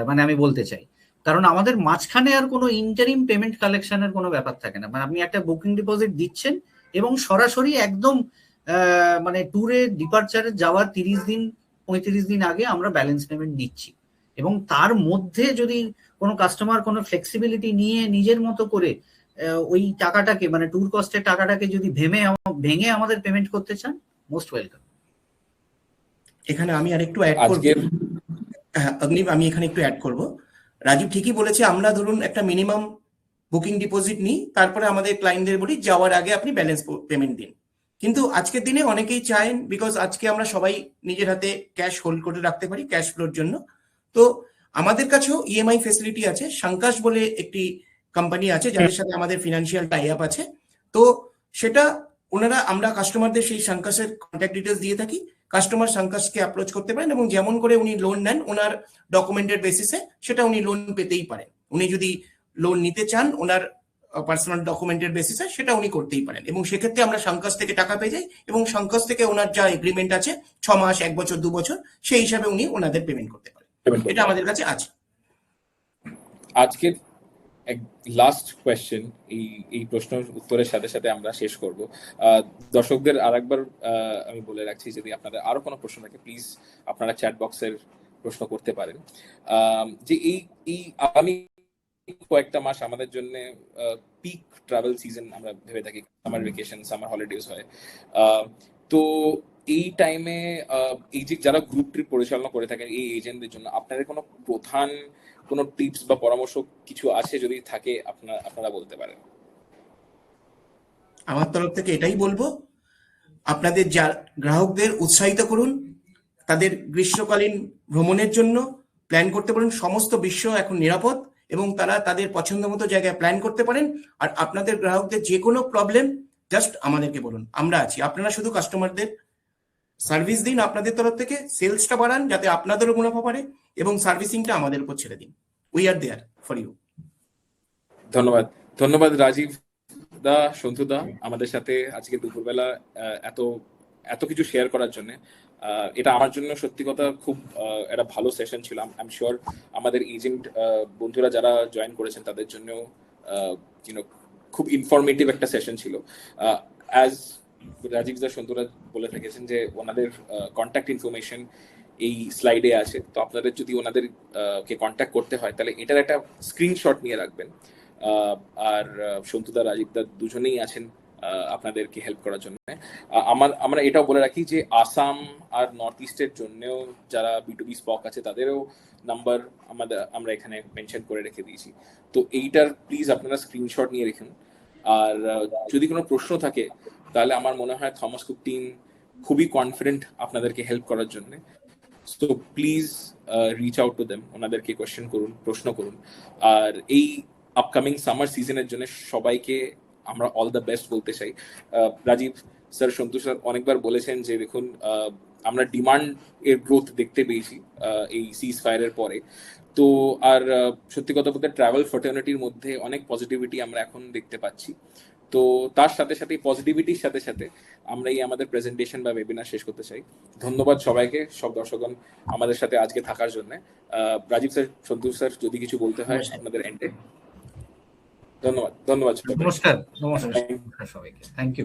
মানে আমি বলতে চাই, কারণ আমাদের মাঝখানে আর কোনো ইন্টারিম পেমেন্ট কালেকশনের কোনো ব্যাপার থাকে না। মানে আপনি একটা বুকিং ডিপোজিট দিচ্ছেন এবং সরাসরি একদম মানে ট্যুরে ডিপার্চারে যাওয়ার 30-35 দিন আগে আমরা ব্যালেন্স পেমেন্ট দিচ্ছি, এবং তার মধ্যে যদি কোনো কাস্টমার কোনো ফ্লেক্সিবিলিটি নিয়ে নিজের মতো করে ওই টাকাটাকে মানে ট্যুর কস্টের টাকাটাকে যদি ভেঙে আমাদের পেমেন্ট করতে চান, মোস্ট ওয়েলকাম। এখানে আমি আরেকটু অ্যাড করব। হ্যাঁ অগ্নিব, আমি এখানে একটু অ্যাড করব। রাজীব ঠিকই বলেছে, আমরা ধরুন একটা মিনিমাম বুকিং ডিপোজিট নিই, তারপরে আমাদের ক্লায়েন্টদের বলি যাওয়ার আগে আপনি ব্যালেন্স পেমেন্ট দিন। কিন্তু আজকের দিনে অনেকেই চান, বিকজ আজকে আমরা সবাই নিজের হাতে ক্যাশ হোল্ড করে রাখতে পারি ক্যাশ ফ্লোর জন্য, তো আমাদের কাছেও ইএমআই ফেসিলিটি আছে। সংকাশ বলে একটি কোম্পানি আছে যাদের সাথে আমাদের ফিনান্সিয়াল টাই আপ আছে, তো সেটা আমরা কাস্টমারদের সেই সংকাশের কন্ট্যাক্ট ডিটেলস দিয়ে থাকি। কাস্টমার সংকাশকে অ্যাপ্রোচ করতে পারেন এবং যেমন করে উনি লোন নেন ওনার ডকুমেন্টের বেসিসে সেটা উনি লোন পেতেই পারেন। উনি যদি লোন নিতে চান, ওনার পার্সোনাল ডকুমেন্টের বেসিসে, সেটা উনি করতেই পারেন। এবং সেক্ষেত্রে আমরা সংকাশ থেকে টাকা পেয়ে যাই, এবং সংকাশ থেকে ওনার যা এগ্রিমেন্ট আছে 6 মাস, 1 বছর, 2 বছর, সেই হিসাবে উনি ওনাদের পেমেন্ট করতে পারেন। এটা আমাদের কাছে আছে। আজকের এক লাস্ট কোয়েশ্চেন, এই প্রশ্নের উত্তরের সাথে সাথে আমরা শেষ করব। দর্শকদের আরেকবার আমি বলে রাখছি, যদি আপনাদের আরো কোনো প্রশ্ন থাকে প্লিজ আপনারা চ্যাট বক্সের প্রশ্ন করতে পারেন। যে এই আগামী কয়েকটা মাস আমাদের জন্য পিক ট্রাভেল সিজন আমরা ভেবে থাকি, সামার ভেকেশন, সামার হলিডেজ হয়। তো এই টাইমে এই যে যারা গ্রুপ ট্রিপ পরিচালনা করে থাকেন এই এজেন্টদের জন্য আপনাদের কোনো প্রধান কোনো টিপস বা পরামর্শ কিছু আছে, যদি থাকে আপনারা বলতে পারেন। আমার তরফ থেকে এটাই বলবো, আপনাদের যা গ্রাহকদের উৎসাহিত করুন, তাদের গ্রীষ্মকালীন ভ্রমণের জন্য প্ল্যান করতে পারেন। সমস্ত বিশ্ব এখন নিরাপদ এবং তারা তাদের পছন্দ মতো জায়গায় প্ল্যান করতে পারেন। আর আপনাদের গ্রাহকদের যে কোনো প্রবলেম জাস্ট আমাদেরকে বলুন, আমরা আছি। আপনারা শুধু কাস্টমারদের সার্ভিস দিন, আপনাদের তরফ থেকে সেলসটা বাড়ান যাতে আপনাদেরও মুনাফা বাড়ে, এবং সার্ভিসিংটা আমাদের উপর ছেড়ে দিন। We are there for you. ধন্যবাদ রাজীব দা, সন্তু দা, আমাদের সাথে আজকে দুপুরবেলা এত কিছু শেয়ার করার জন্য। এটা আমার জন্য সত্যি কথা খুব একটা ভালো সেশন ছিল। আই এম শিওর আমাদের এজেন্ট বন্ধুরা যারা জয়েন করেছেন তাদের জন্য খুব ইনফরমেটিভ একটা সেশন ছিল। অ্যাজ রাজীব দা, সন্তুরা বলে থেকেছেন যে ওনাদের কন্ট্যাক্ট ইনফরমেশন এই স্লাইডে আছে, তো আপনাদের যদি ওনাদের কে কন্ট্যাক্ট করতে হয় তাহলে এটার একটা স্ক্রিনশট নিয়ে রাখবেন। আর সন্তুদা, রাজীবদা দুজনেই আছেন আপনাদেরকে হেল্প করার জন্য। আমরা এটাও বলে রাখি যে আসাম আর নর্থ ইস্টের জন্যও যারা B2B স্পক আছে তাদেরও নাম্বার আমরা এখানে মেনশন করে রেখে দিয়েছি। তো এইটার প্লিজ আপনারা স্ক্রিনশট নিয়ে রাখুন। আর যদি কোনো প্রশ্ন থাকে তাহলে আমার মনে হয় থমাস কুক টিম খুবই কনফিডেন্ট আপনাদেরকে হেল্প করার জন্য। So please reach out to them, ওনাদেরকে কোয়েশ্চেন করুন, প্রশ্ন করুন। আর এই আপকামিং সামার সিজনের জন্য সবাইকে আমরা অল দ্য বেস্ট বলতে চাই। রাজীব স্যার, সন্তু স্যার অনেকবার বলেছেন যে দেখুন আমরা ডিমান্ড এর গ্রোথ দেখতে পেয়েছি এই সিজ ফায়ারের পরে। তো আর সত্যি কথা বলতে ট্রাভেল ফার্টার্নিটির মধ্যে অনেক পজিটিভিটি আমরা এখন দেখতে পাচ্ছি। তো তার সাথে সাথে পজিটিভিটির সাথে সাথে আমরা এই আমাদের প্রেজেন্টেশন বা ওয়েবিনার শেষ করতে চাই। ধন্যবাদ সবাইকে, সব দর্শকগণ আমাদের সাথে আজকে থাকার জন্য। রাজীব স্যার, সন্তু স্যার, যদি কিছু বলতে হয় আপনাদের এন্ডে। ধন্যবাদ। নমস্কার সবাইকে, থ্যাংক ইউ।